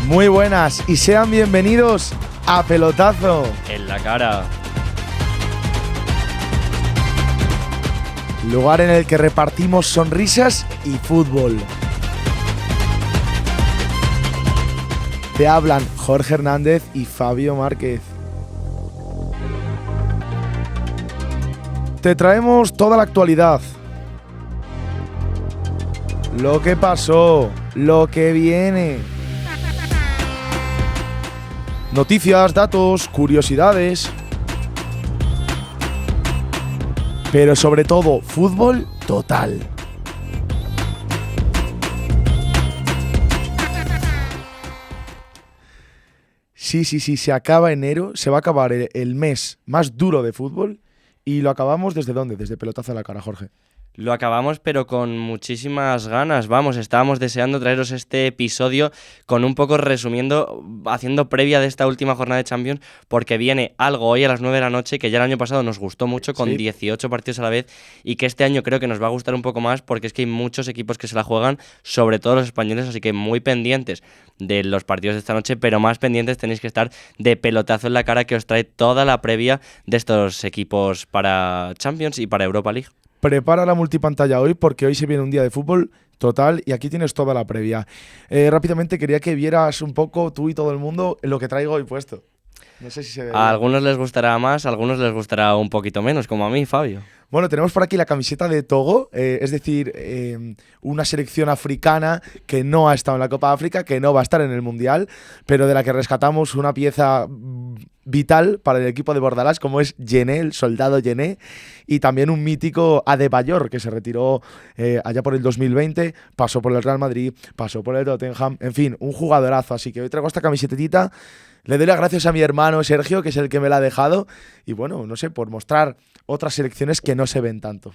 Muy buenas y sean bienvenidos a Pelotazo en la cara. Lugar en el que repartimos sonrisas y fútbol. Te hablan Jorge Hernández y Fabio Márquez. Te traemos toda la actualidad. Lo que pasó, lo que viene. Noticias, datos, curiosidades. Pero sobre todo, fútbol total. Sí, se acaba enero, se va a acabar el mes más duro de fútbol y lo acabamos ¿desde dónde? Desde Pelotazo a la cara, Jorge. Lo acabamos pero con muchísimas ganas, estábamos deseando traeros este episodio con un poco resumiendo, haciendo previa de esta última jornada de Champions, porque viene algo hoy a las 9 de la noche que ya el año pasado nos gustó mucho con 18 partidos a la vez y que este año creo que nos va a gustar un poco más porque es que hay muchos equipos que se la juegan, sobre todo los españoles, así que muy pendientes de los partidos de esta noche, pero más pendientes tenéis que estar de Pelotazo en la cara, que os trae toda la previa de estos equipos para Champions y para Europa League. Prepara la multipantalla hoy porque hoy se viene un día de fútbol total y aquí tienes toda la previa. Rápidamente quería que vieras un poco tú y todo el mundo lo que traigo hoy puesto. No sé si se ve. A algunos les gustará más, a algunos les gustará un poquito menos, como a mí, Fabio. Bueno, tenemos por aquí la camiseta de Togo, es decir, una selección africana que no ha estado en la Copa de África, que no va a estar en el Mundial, pero de la que rescatamos una pieza vital para el equipo de Bordalás, como es Yené, el soldado Yené, y también un mítico Adebayor, que se retiró allá por el 2020, pasó por el Real Madrid, pasó por el Tottenham, en fin, un jugadorazo. Así que hoy traigo esta camisetita. Le doy las gracias a mi hermano Sergio, que es el que me la ha dejado, y bueno, no sé, por mostrar otras selecciones que no se ven tanto.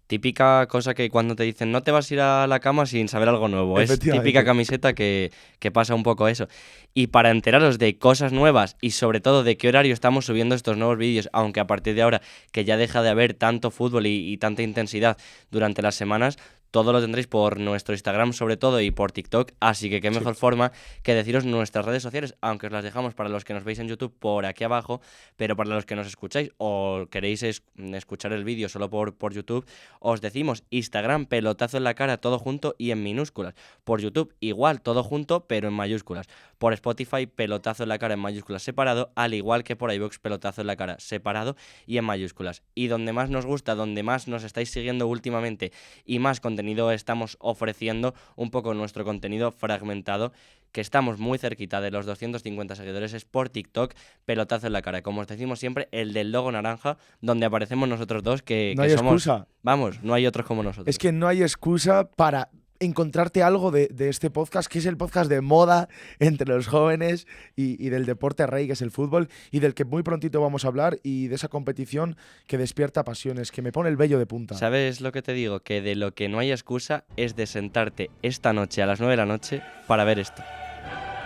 Típica cosa que cuando te dicen no te vas a ir a la cama sin saber algo nuevo. Es típica camiseta que pasa un poco eso. Y para enteraros de cosas nuevas y sobre todo de qué horario estamos subiendo estos nuevos vídeos, aunque a partir de ahora que ya deja de haber tanto fútbol y tanta intensidad durante las semanas, todo lo tendréis por nuestro Instagram sobre todo y por TikTok, así que qué mejor forma que deciros nuestras redes sociales, aunque os las dejamos para los que nos veis en YouTube por aquí abajo, pero para los que nos escucháis o queréis escuchar el vídeo solo por YouTube, os decimos Instagram, Pelotazo en la cara, todo junto y en minúsculas. Por YouTube igual, todo junto, pero en mayúsculas. Por Spotify, Pelotazo en la cara en mayúsculas separado, al igual que por iVoox, Pelotazo en la cara separado y en mayúsculas. Y donde más nos gusta, donde más nos estáis siguiendo últimamente y más contenido estamos ofreciendo, un poco nuestro contenido fragmentado, que estamos muy cerquita de los 250 seguidores, es por TikTok, Pelotazo en la cara. Como os decimos siempre, el del logo naranja, donde aparecemos nosotros dos, que no hay somos... excusa. Vamos, no hay otros como nosotros. Es que no hay excusa para encontrarte algo de este podcast, que es el podcast de moda entre los jóvenes y del deporte rey, que es el fútbol, y del que muy prontito vamos a hablar, y de esa competición que despierta pasiones, que me pone el vello de punta. ¿Sabes lo que te digo? Que de lo que no hay excusa es de sentarte esta noche a las 9 de la noche para ver esto.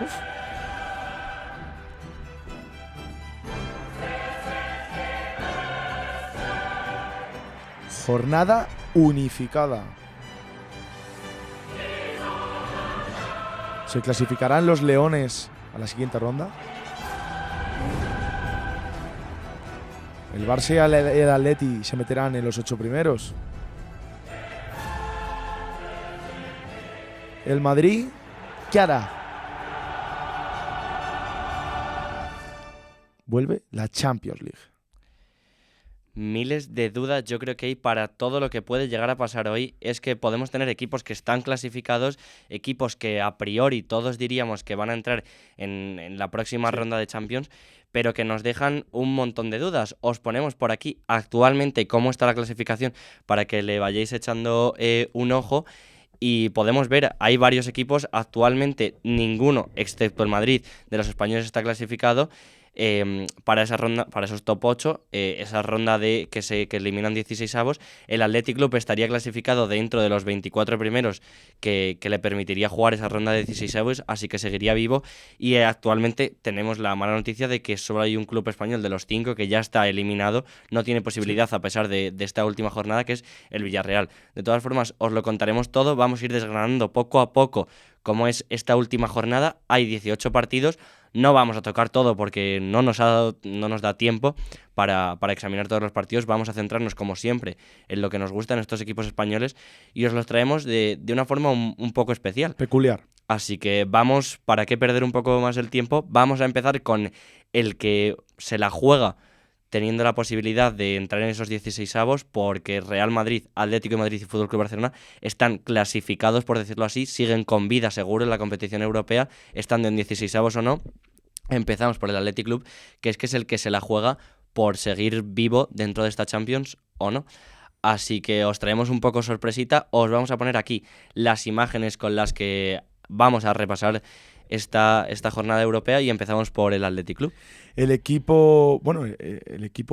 Uf. Jornada unificada. ¿Se clasificarán los Leones a la siguiente ronda? ¿El Barça y el Atleti se meterán en los 8 primeros? ¿El Madrid qué hará? Vuelve la Champions League. Miles de dudas yo creo que hay para todo lo que puede llegar a pasar hoy. Es que podemos tener equipos que están clasificados, equipos que a priori todos diríamos que van a entrar en la próxima ronda de Champions, pero que nos dejan un montón de dudas. Os ponemos por aquí actualmente cómo está la clasificación para que le vayáis echando un ojo. Y podemos ver, hay varios equipos, actualmente ninguno, excepto el Madrid, de los españoles está clasificado. Para esa ronda, para esos top 8, esa ronda de que eliminan 16avos, el Athletic Club estaría clasificado dentro de los 24 primeros que le permitiría jugar esa ronda de 16avos, así que seguiría vivo. Y actualmente tenemos la mala noticia de que solo hay un club español de los 5 que ya está eliminado, no tiene posibilidad a pesar de esta última jornada, que es el Villarreal. De todas formas, os lo contaremos todo, vamos a ir desgranando poco a poco como es esta última jornada. Hay 18 partidos, no vamos a tocar todo porque no nos da tiempo para examinar todos los partidos. Vamos a centrarnos, como siempre, en lo que nos gustan estos equipos españoles y os los traemos de una forma un poco especial. Peculiar. Así que vamos, para qué perder un poco más el tiempo, vamos a empezar con el que se la juega teniendo la posibilidad de entrar en esos 16avos, porque Real Madrid, Atlético de Madrid y Fútbol Club Barcelona están clasificados, por decirlo así, siguen con vida seguro en la competición europea, estando en 16avos o no. Empezamos por el Athletic Club, que es el que se la juega por seguir vivo dentro de esta Champions o no. Así que os traemos un poco sorpresita, os vamos a poner aquí las imágenes con las que vamos a repasar esta jornada europea y empezamos por el Athletic Club. El equipo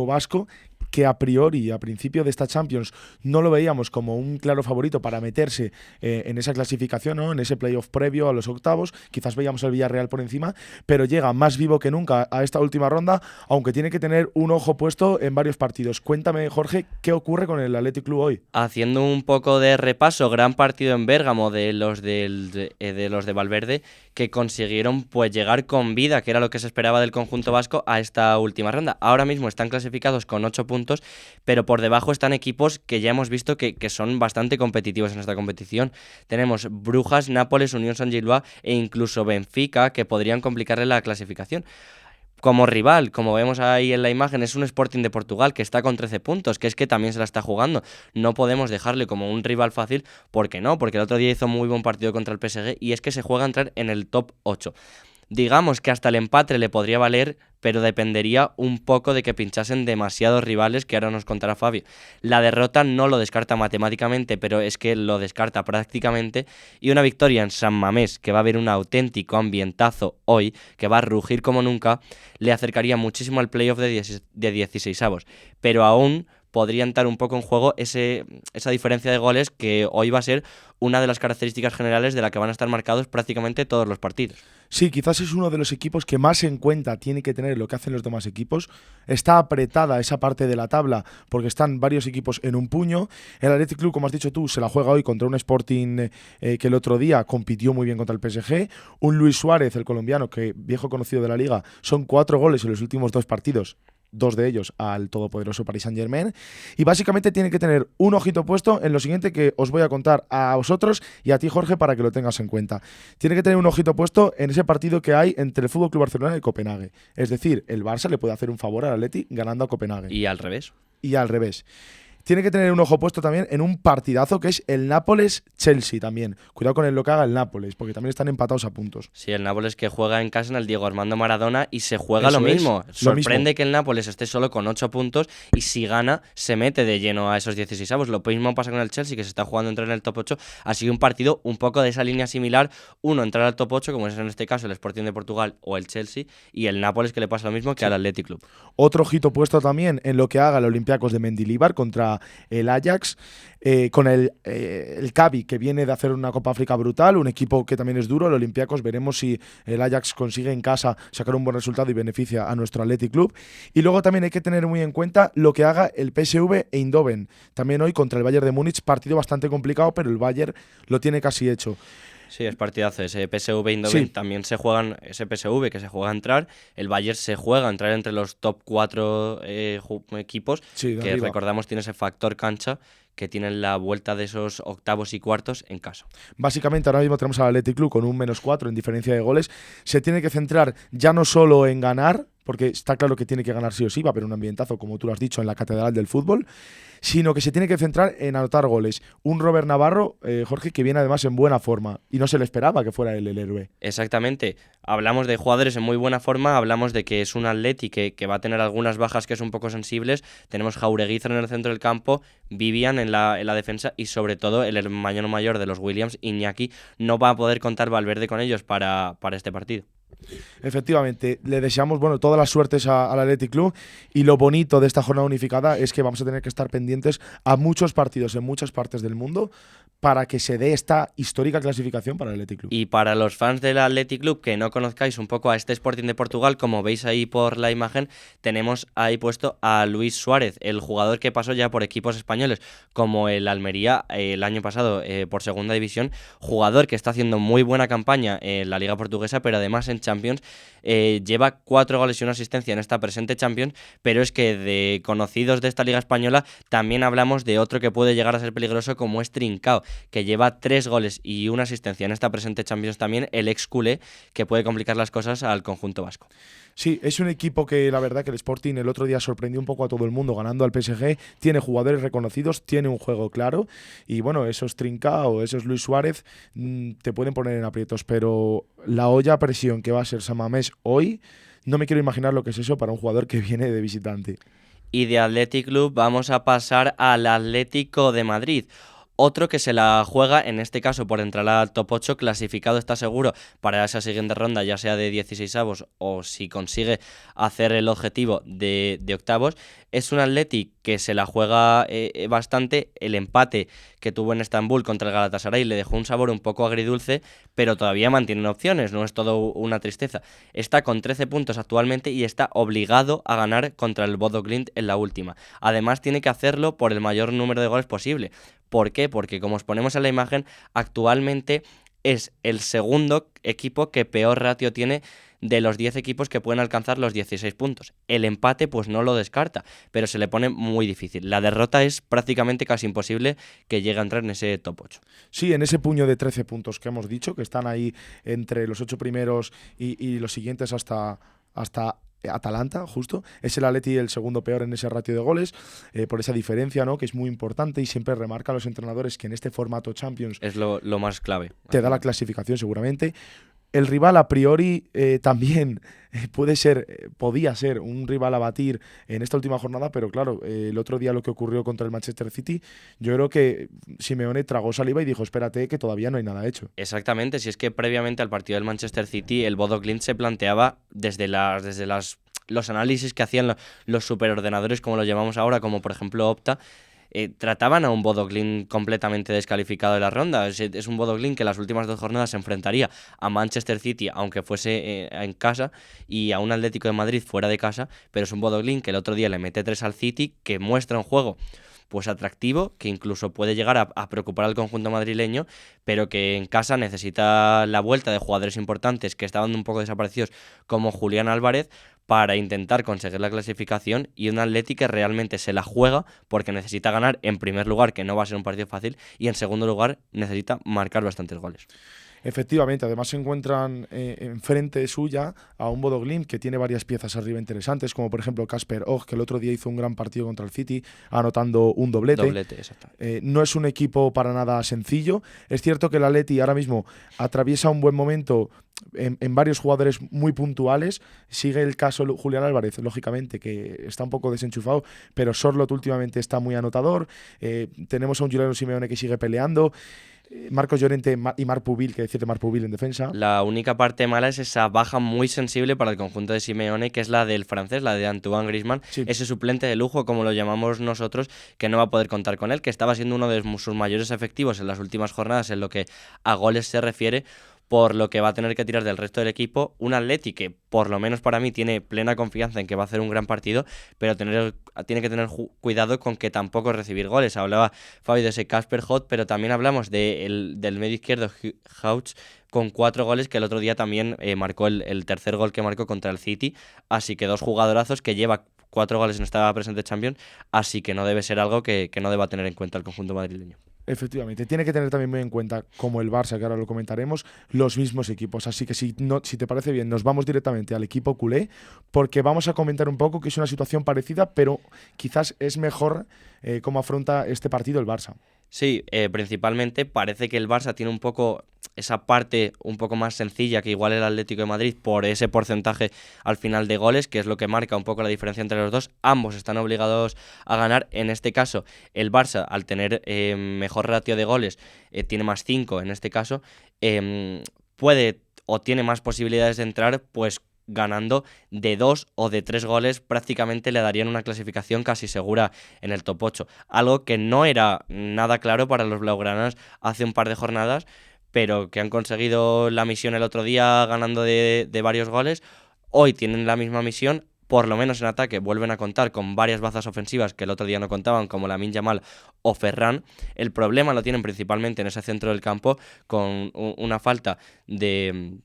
vasco, que a priori, a principio de esta Champions, no lo veíamos como un claro favorito para meterse en esa clasificación, ¿no? En ese playoff previo a los octavos. Quizás veíamos al Villarreal por encima, pero llega más vivo que nunca a esta última ronda, aunque tiene que tener un ojo puesto en varios partidos. Cuéntame, Jorge, ¿qué ocurre con el Athletic Club hoy? Haciendo un poco de repaso, gran partido en Bérgamo de los de Valverde, que consiguieron pues llegar con vida, que era lo que se esperaba del conjunto vasco, a esta última ronda. Ahora mismo están clasificados con 8 puntos, pero por debajo están equipos que ya hemos visto que son bastante competitivos en esta competición. Tenemos Brujas, Nápoles, Unión Saint-Gilloise e incluso Benfica, que podrían complicarle la clasificación. Como rival, como vemos ahí en la imagen, es un Sporting de Portugal que está con 13 puntos, que es que también se la está jugando. No podemos dejarle como un rival fácil, ¿por qué no? Porque el otro día hizo muy buen partido contra el PSG y es que se juega a entrar en el top 8. Digamos que hasta el empate le podría valer, pero dependería un poco de que pinchasen demasiados rivales, que ahora nos contará Fabio. La derrota no lo descarta matemáticamente, pero es que lo descarta prácticamente. Y una victoria en San Mamés, que va a haber un auténtico ambientazo hoy, que va a rugir como nunca, le acercaría muchísimo al playoff de 16avos. Pero aún podría entrar un poco en juego esa diferencia de goles, que hoy va a ser una de las características generales de la que van a estar marcados prácticamente todos los partidos. Sí, quizás es uno de los equipos que más en cuenta tiene que tener lo que hacen los demás equipos. Está apretada esa parte de la tabla porque están varios equipos en un puño. El Athletic Club, como has dicho tú, se la juega hoy contra un Sporting que el otro día compitió muy bien contra el PSG. Un Luis Suárez, el colombiano, que viejo conocido de la Liga, son 4 goles en los últimos 2 partidos. 2 de ellos al todopoderoso Paris Saint-Germain, y básicamente tiene que tener un ojito puesto en lo siguiente que os voy a contar a vosotros y a ti, Jorge, para que lo tengas en cuenta. Tiene que tener un ojito puesto en ese partido que hay entre el FC Barcelona y Copenhague. Es decir, el Barça le puede hacer un favor al Atleti ganando a Copenhague. Y al revés. Tiene que tener un ojo puesto también en un partidazo que es el Nápoles-Chelsea también. Cuidado con lo que haga el Nápoles, porque también están empatados a puntos. Sí, el Nápoles que juega en casa en el Diego Armando Maradona y se juega lo mismo. Sorprende que el Nápoles esté solo con 8 puntos y si gana se mete de lleno a esos 16avos. Lo mismo pasa con el Chelsea, que se está jugando entrar en el top 8. Ha sido un partido un poco de esa línea similar. Uno, entrar al top 8, como es en este caso el Sporting de Portugal o el Chelsea, y el Nápoles, que le pasa lo mismo que al Athletic Club. Otro ojito puesto también en lo que haga el Olympiacos de Mendilibar contra el Ajax, con el Cavi, que viene de hacer una Copa África brutal, un equipo que también es duro. El Olympiacos, veremos si el Ajax consigue en casa sacar un buen resultado y beneficia a nuestro Athletic Club. Y luego también hay que tener muy en cuenta lo que haga el PSV Eindhoven, también hoy contra el Bayern de Múnich, partido bastante complicado, pero el Bayern lo tiene casi hecho. Sí, es partidazo. Ese PSV Eindhoven también se juegan, ese PSV que se juega a entrar, el Bayern se juega a entrar entre los top 4 equipos, que arriba. Recordamos tiene ese factor cancha, que tienen la vuelta de esos octavos y cuartos en casa. Básicamente ahora mismo tenemos al Athletic Club con un -4 en diferencia de goles. Se tiene que centrar ya no solo en ganar, porque está claro que tiene que ganar sí o sí, va a haber un ambientazo, como tú lo has dicho, en la catedral del fútbol, sino que se tiene que centrar en anotar goles. Un Robert Navarro, Jorge, que viene además en buena forma, y no se le esperaba que fuera él el héroe. Exactamente. Hablamos de jugadores en muy buena forma, hablamos de que es un Atleti que va a tener algunas bajas que son un poco sensibles. Tenemos Jaureguizar en el centro del campo, Vivian en la defensa y sobre todo el hermano mayor de los Williams, Iñaki. No va a poder contar Valverde con ellos para este partido. Efectivamente, le deseamos todas las suertes al Athletic Club, y lo bonito de esta jornada unificada es que vamos a tener que estar pendientes a muchos partidos en muchas partes del mundo para que se dé esta histórica clasificación para el Athletic Club. Y para los fans del Athletic Club que no conozcáis un poco a este Sporting de Portugal, como veis ahí por la imagen, tenemos ahí puesto a Luis Suárez, el jugador que pasó ya por equipos españoles como el Almería el año pasado por segunda división, jugador que está haciendo muy buena campaña en la Liga Portuguesa, pero además en Champions lleva 4 goles y una asistencia en esta presente Champions, pero es que de conocidos de esta Liga Española también hablamos de otro que puede llegar a ser peligroso como es Trincao, que lleva 3 goles y una asistencia en esta presente Champions también, el ex culé, que puede complicar las cosas al conjunto vasco. Sí, es un equipo que la verdad que el Sporting el otro día sorprendió un poco a todo el mundo ganando al PSG, tiene jugadores reconocidos, tiene un juego claro y bueno, esos Trincao, esos Luis Suárez te pueden poner en aprietos, pero la olla a presión que va a ser San Mamés hoy, no me quiero imaginar lo que es eso para un jugador que viene de visitante. Y de Athletic Club vamos a pasar al Atlético de Madrid. Otro que se la juega, en este caso por entrar al top 8, clasificado está seguro para esa siguiente ronda, ya sea de 16avos o si consigue hacer el objetivo de octavos. Es un Athletic que se la juega bastante. El empate que tuvo en Estambul contra el Galatasaray le dejó un sabor un poco agridulce, pero todavía mantienen opciones, no es todo una tristeza. Está con 13 puntos actualmente y está obligado a ganar contra el Bodo Glimt en la última. Además tiene que hacerlo por el mayor número de goles posible. ¿Por qué? Porque como os ponemos en la imagen, actualmente es el segundo equipo que peor ratio tiene de los 10 equipos que pueden alcanzar los 16 puntos. El empate pues no lo descarta, pero se le pone muy difícil. La derrota es prácticamente casi imposible que llegue a entrar en ese top 8. Sí, en ese puño de 13 puntos que hemos dicho, que están ahí entre los 8 primeros y los siguientes hasta Atalanta, justo, es el Atleti el segundo peor en ese ratio de goles, por esa diferencia, ¿no? Que es muy importante y siempre remarca a los entrenadores que en este formato Champions es lo más clave. Te da la clasificación seguramente. El rival a priori también podía ser un rival a batir en esta última jornada, pero claro, el otro día lo que ocurrió contra el Manchester City, yo creo que Simeone tragó saliva y dijo, espérate que todavía no hay nada hecho. Exactamente, si es que previamente al partido del Manchester City el Bodo Glimt se planteaba desde los análisis que hacían los superordenadores, como lo llamamos ahora, como por ejemplo Opta, trataban a un Bodo Glimt completamente descalificado de la ronda. Es un Bodo Glimt que las últimas 2 jornadas se enfrentaría a Manchester City, aunque fuese en casa, y a un Atlético de Madrid fuera de casa, pero es un Bodo Glimt que el otro día le mete 3 al City, que muestra un juego pues atractivo, que incluso puede llegar a preocupar al conjunto madrileño, pero que en casa necesita la vuelta de jugadores importantes que estaban un poco desaparecidos, como Julián Álvarez, para intentar conseguir la clasificación, y un Atleti que realmente se la juega porque necesita ganar en primer lugar, que no va a ser un partido fácil, y en segundo lugar necesita marcar bastantes goles. Efectivamente, además se encuentran enfrente suya a un Bodo Glimt que tiene varias piezas arriba interesantes, como por ejemplo Kasper Ogg, que el otro día hizo un gran partido contra el City, anotando un doblete. Exactamente. No es un equipo para nada sencillo. Es cierto que el Atleti ahora mismo atraviesa un buen momento en varios jugadores muy puntuales. Sigue el caso Julián Álvarez, lógicamente, que está un poco desenchufado, pero Sorloth últimamente está muy anotador. Tenemos a un Giuliano Simeone que sigue peleando. Marcos Llorente y Marc Pubil, que decir de Marc Pubil en defensa. La única parte mala es esa baja muy sensible para el conjunto de Simeone, que es la del francés, la de Antoine Griezmann, sí. Ese suplente de lujo, como lo llamamos nosotros, que no va a poder contar con él, que estaba siendo uno de sus mayores efectivos en las últimas jornadas en lo que a goles se refiere, por lo que va a tener que tirar del resto del equipo. Un Atleti que, por lo menos para mí, tiene plena confianza en que va a hacer un gran partido, pero tiene que tener cuidado con que tampoco recibir goles. Hablaba Fabi de ese Kasper Ogg, pero también hablamos del medio izquierdo Hauch, con 4 goles, que el otro día también marcó el tercer gol que marcó contra el City, así que 2 jugadorazos, que lleva 4 goles en esta presente Champions, así que no debe ser algo que no deba tener en cuenta el conjunto madrileño. Efectivamente, tiene que tener también muy en cuenta, como el Barça, que ahora lo comentaremos, los mismos equipos. Así que si te parece bien, nos vamos directamente al equipo culé, porque vamos a comentar un poco que es una situación parecida, pero quizás es mejor cómo afronta este partido el Barça. Sí, principalmente parece que el Barça tiene un poco esa parte un poco más sencilla que igual el Atlético de Madrid por ese porcentaje al final de goles, que es lo que marca un poco la diferencia entre los dos. Ambos están obligados a ganar. En este caso, el Barça, al tener mejor ratio de goles, tiene más 5 en este caso, puede o tiene más posibilidades de entrar, pues ganando de 2 o de 3 goles, prácticamente le darían una clasificación casi segura en el top 8. Algo que no era nada claro para los blaugranas hace un par de jornadas, pero que han conseguido la misión el otro día ganando de varios goles. Hoy tienen la misma misión, por lo menos en ataque vuelven a contar con varias bazas ofensivas que el otro día no contaban, como Lamine Yamal o Ferran. El problema lo tienen principalmente en ese centro del campo, con una falta de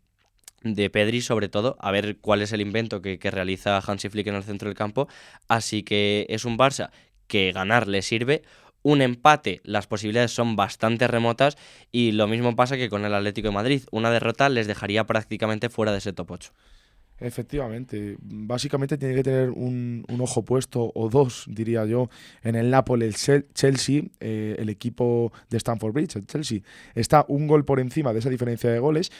Pedri, sobre todo, a ver cuál es el invento que realiza Hansi Flick en el centro del campo. Así que es un Barça que ganar le sirve. Un empate, las posibilidades son bastante remotas, y lo mismo pasa que con el Atlético de Madrid. Una derrota les dejaría prácticamente fuera de ese top 8. Efectivamente, básicamente tiene que tener un ojo puesto, o dos, diría yo, en el Napoli, el Chelsea, el equipo de Stamford Bridge, el Chelsea. Está un gol por encima de esa diferencia de goles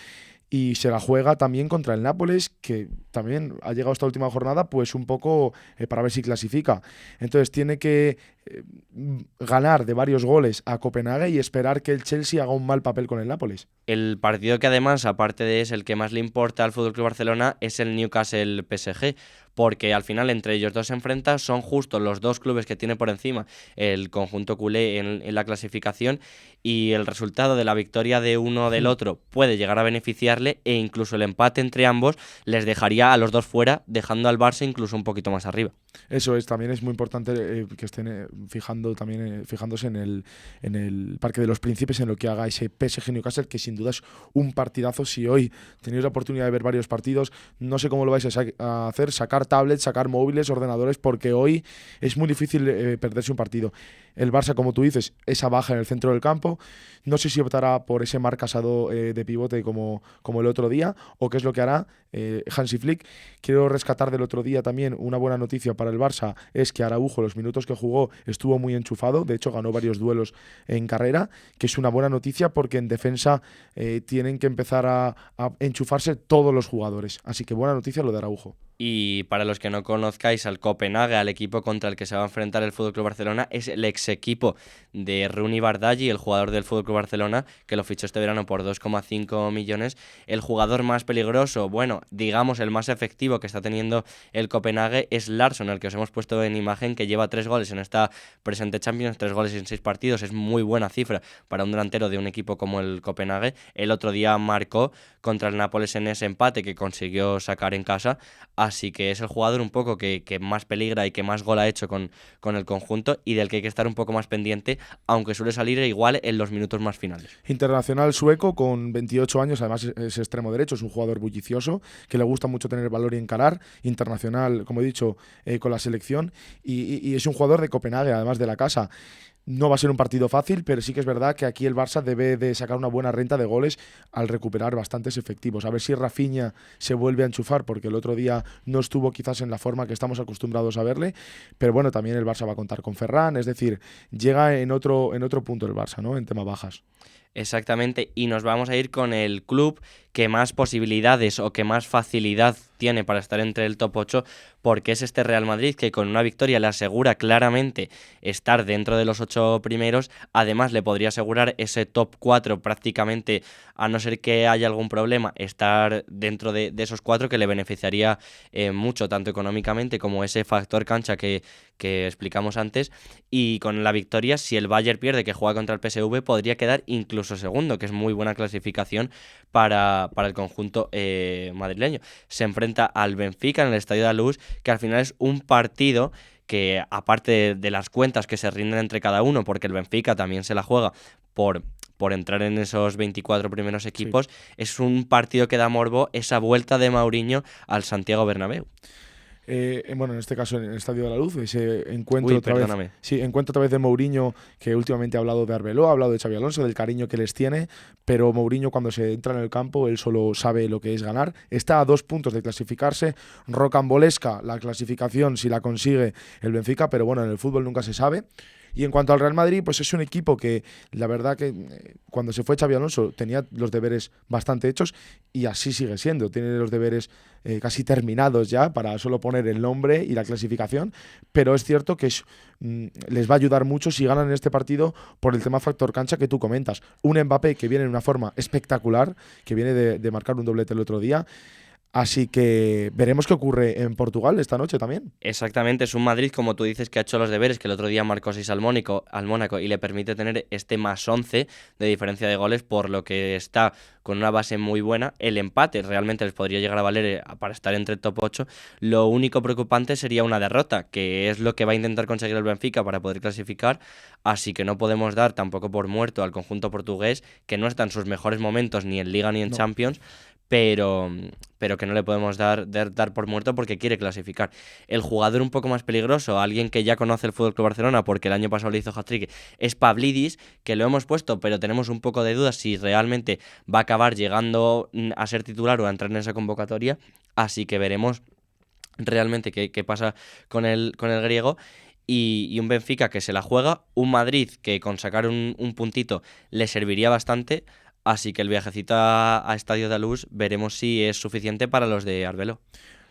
y se la juega también contra el Nápoles, que también ha llegado esta última jornada pues un poco para ver si clasifica. Entonces tiene que ganar de varios goles a Copenhague y esperar que el Chelsea haga un mal papel con el Nápoles. El partido que además, aparte de ese, el que más le importa al FC Barcelona es el Newcastle-PSG, porque al final entre ellos dos se enfrentan, son justo los dos clubes que tiene por encima el conjunto culé en la clasificación, y el resultado de la victoria de uno o del otro puede llegar a beneficiarle, e incluso el empate entre ambos les dejaría a los dos fuera, dejando al Barça incluso un poquito más arriba. Eso es, también es muy importante que estén fijándose en el Parque de los Príncipes, en lo que haga ese PSG Newcastle, que sin duda es un partidazo. Si hoy tenéis la oportunidad de ver varios partidos, no sé cómo lo vais a hacer, sacar tablets, sacar móviles, ordenadores, porque hoy es muy difícil perderse un partido. El Barça, como tú dices, esa baja en el centro del campo, no sé si optará por ese Marc Casado de pivote como el otro día, o qué es lo que hará Hansi Flick. Quiero rescatar del otro día también una buena noticia para el Barça, es que Araujo, los minutos que jugó, estuvo muy enchufado, de hecho ganó varios duelos en carrera, que es una buena noticia porque en defensa tienen que empezar a enchufarse todos los jugadores, así que buena noticia lo de Araujo. Y para los que no conozcáis al Copenhague, al equipo contra el que se va a enfrentar el FC Barcelona, es el ex equipo de Rooney Bardghji, el jugador del FC Barcelona, que lo fichó este verano por 2,5 millones. El jugador más peligroso, bueno, digamos el más efectivo que está teniendo el Copenhague es Larsson, el que os hemos puesto en imagen, que lleva 3 goles en esta presente Champions, 3 goles en 6 partidos. Es muy buena cifra para un delantero de un equipo como el Copenhague. El otro día marcó contra el Nápoles en ese empate que consiguió sacar en casa. Así que es el jugador un poco que más peligra y que más gol ha hecho con el conjunto, y del que hay que estar un poco más pendiente, aunque suele salir igual en los minutos más finales. Internacional sueco con 28 años, además es extremo derecho, es un jugador bullicioso, que le gusta mucho tener valor y encarar. Internacional, como he dicho, con la selección, y es un jugador de Copenhague, además de la casa. No va a ser un partido fácil, pero sí que es verdad que aquí el Barça debe de sacar una buena renta de goles al recuperar bastantes efectivos. A ver si Rafinha se vuelve a enchufar, porque el otro día no estuvo quizás en la forma que estamos acostumbrados a verle, pero bueno, también el Barça va a contar con Ferran, es decir, llega en otro punto el Barça, ¿no? En tema bajas. Exactamente, y nos vamos a ir con el club que más posibilidades o que más facilidad tiene para estar entre el top 8, porque es este Real Madrid, que con una victoria le asegura claramente estar dentro de los 8 primeros. Además le podría asegurar ese top 4 prácticamente, a no ser que haya algún problema, estar dentro de esos 4, que le beneficiaría mucho, tanto económicamente como ese factor cancha que explicamos antes. Y con la victoria, si el Bayern pierde, que juega contra el PSV, podría quedar incluso segundo, que es muy buena clasificación para el conjunto madrileño. Se enfrenta al Benfica en el Estadio de la Luz, que al final es un partido que, aparte de las cuentas que se rinden entre cada uno, porque el Benfica también se la juega por entrar en esos 24 primeros equipos, sí, es un partido que da morbo, esa vuelta de Mourinho al Santiago Bernabéu. Bueno, en este caso en el Estadio de la Luz, ese encuentro otra vez de Mourinho, que últimamente ha hablado de Arbeloa, ha hablado de Xabi Alonso, del cariño que les tiene, pero Mourinho, cuando se entra en el campo, él solo sabe lo que es ganar. Está a 2 puntos de clasificarse, rocambolesca la clasificación si la consigue el Benfica, pero bueno, en el fútbol nunca se sabe. Y en cuanto al Real Madrid, pues es un equipo que la verdad que cuando se fue Xabi Alonso tenía los deberes bastante hechos, y así sigue siendo. Tiene los deberes casi terminados ya, para solo poner el nombre y la clasificación, pero es cierto que les va a ayudar mucho si ganan este partido por el tema factor cancha que tú comentas. Un Mbappé que viene en una forma espectacular, que viene de marcar un doblete el otro día. Así que veremos qué ocurre en Portugal esta noche también. Exactamente, es un Madrid, como tú dices, que ha hecho los deberes, que el otro día marcó 6 al Mónaco y le permite tener este más 11 de diferencia de goles, por lo que está con una base muy buena. El empate realmente les podría llegar a valer para estar entre el top 8. Lo único preocupante sería una derrota, que es lo que va a intentar conseguir el Benfica para poder clasificar, así que no podemos dar tampoco por muerto al conjunto portugués, que no está en sus mejores momentos ni en Liga ni en No. Champions, pero que no le podemos dar por muerto porque quiere clasificar. El jugador un poco más peligroso, alguien que ya conoce el FC Barcelona porque el año pasado le hizo hat-trick, es Pavlidis, que lo hemos puesto, pero tenemos un poco de dudas si realmente va a acabar llegando a ser titular o a entrar en esa convocatoria, así que veremos realmente qué pasa con el griego. Y un Benfica que se la juega, un Madrid que con sacar un puntito le serviría bastante, así que el viajecito a Estadio da Luz veremos si es suficiente para los de Arbelo.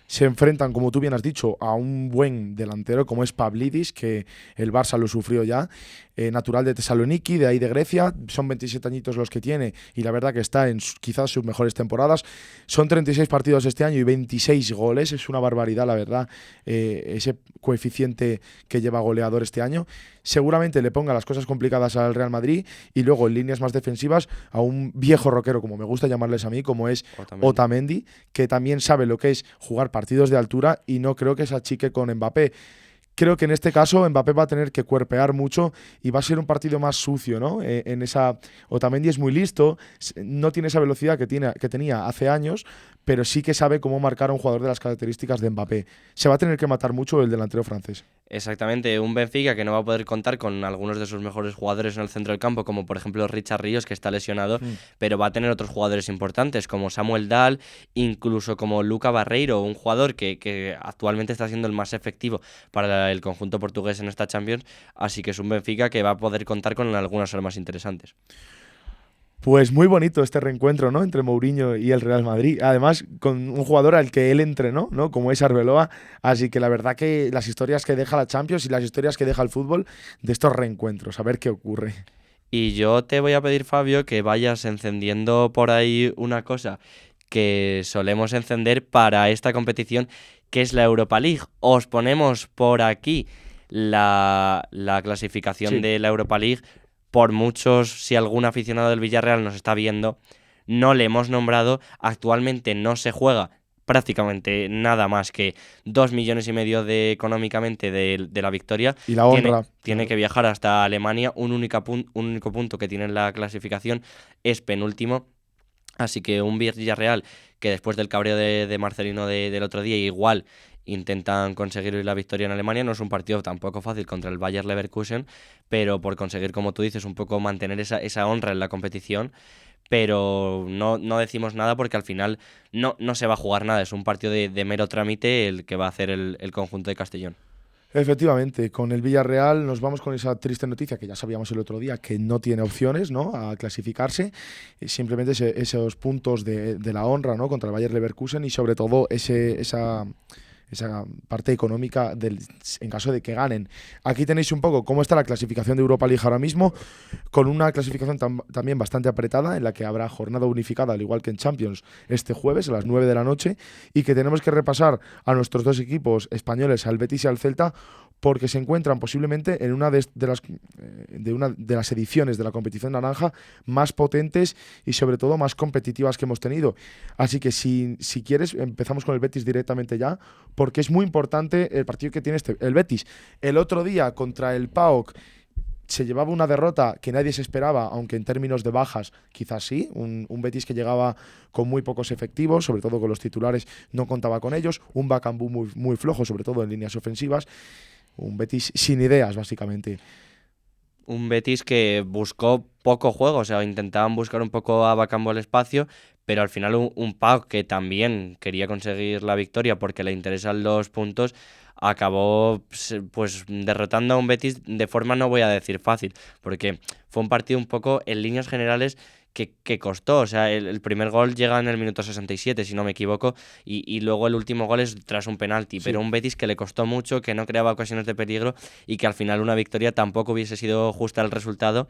Se enfrentan, como tú bien has dicho, a un buen delantero como es Pavlidis, que el Barça lo sufrió ya, natural de Tesaloniki, de ahí de Grecia. Son 27 añitos los que tiene y la verdad que está en quizás sus mejores temporadas. Son 36 partidos este año y 26 goles, es una barbaridad la verdad, ese coeficiente que lleva goleador este año. Seguramente le ponga las cosas complicadas al Real Madrid y luego en líneas más defensivas a un viejo roquero, como me gusta llamarles a mí, como es Otamendi, que también sabe lo que es jugar partidos de altura y no creo que se achique con Mbappé. Creo que en este caso Mbappé va a tener que cuerpear mucho y va a ser un partido más sucio, ¿no? En esa Otamendi es muy listo, no tiene esa velocidad que tenía hace años, pero sí que sabe cómo marcar a un jugador de las características de Mbappé. Se va a tener que matar mucho el delantero francés. Exactamente, un Benfica que no va a poder contar con algunos de sus mejores jugadores en el centro del campo, como por ejemplo Richard Ríos, que está lesionado, pero va a tener otros jugadores importantes como Samuel Dahl, incluso como Luca Barreiro, un jugador que actualmente está siendo el más efectivo para el conjunto portugués en esta Champions, así que es un Benfica que va a poder contar con algunas armas interesantes. Pues muy bonito este reencuentro, ¿no? Entre Mourinho y el Real Madrid. Además, con un jugador al que él entrenó, ¿no? Como es Arbeloa. Así que la verdad que las historias que deja la Champions y las historias que deja el fútbol de estos reencuentros, a ver qué ocurre. Y yo te voy a pedir, Fabio, que vayas encendiendo por ahí una cosa que solemos encender para esta competición, que es la Europa League. Os ponemos por aquí la clasificación de la Europa League. Por muchos, si algún aficionado del Villarreal nos está viendo, no le hemos nombrado. Actualmente no se juega prácticamente nada más que 2,5 millones económicamente de la victoria. Y la honra. Tiene que viajar hasta Alemania. Un único punto que tiene en la clasificación es penúltimo. Así que un Villarreal que después del cabreo de Marcelino del otro día igual intentan conseguir la victoria en Alemania. No es un partido tampoco fácil contra el Bayer Leverkusen, pero por conseguir, como tú dices, un poco mantener esa honra en la competición. Pero no decimos nada porque al final no se va a jugar nada. Es un partido de mero trámite el que va a hacer el conjunto de Castellón. Efectivamente, con el Villarreal nos vamos con esa triste noticia que ya sabíamos el otro día, que no tiene opciones, ¿no?, a clasificarse. Simplemente esos puntos de la honra, ¿no?, contra el Bayer Leverkusen y sobre todo esa parte económica en caso de que ganen. Aquí tenéis un poco cómo está la clasificación de Europa League ahora mismo, con una clasificación también bastante apretada, en la que habrá jornada unificada, al igual que en Champions, este jueves a las 9 de la noche, y que tenemos que repasar a nuestros dos equipos españoles, al Betis y al Celta, porque se encuentran posiblemente en una de las ediciones de la competición naranja más potentes y sobre todo más competitivas que hemos tenido. Así que si quieres empezamos con el Betis directamente ya, porque es muy importante el partido que tiene el Betis. El otro día contra el PAOK se llevaba una derrota que nadie se esperaba, aunque en términos de bajas quizás sí, un Betis que llegaba con muy pocos efectivos, sobre todo con los titulares no contaba con ellos, un Bakambu muy flojo, sobre todo en líneas ofensivas, un Betis sin ideas básicamente. Un Betis que buscó poco juego, o sea, intentaban buscar un poco a Bakambu el espacio, pero al final un PAOK que también quería conseguir la victoria porque le interesan los puntos, acabó pues derrotando a un Betis de forma, no voy a decir fácil, porque fue un partido un poco en líneas generales que costó. O sea, el primer gol llega en el minuto 67, si no me equivoco, y luego el último gol es tras un penalti. Sí. Pero un Betis que le costó mucho, que no creaba ocasiones de peligro y que al final una victoria tampoco hubiese sido justa al resultado.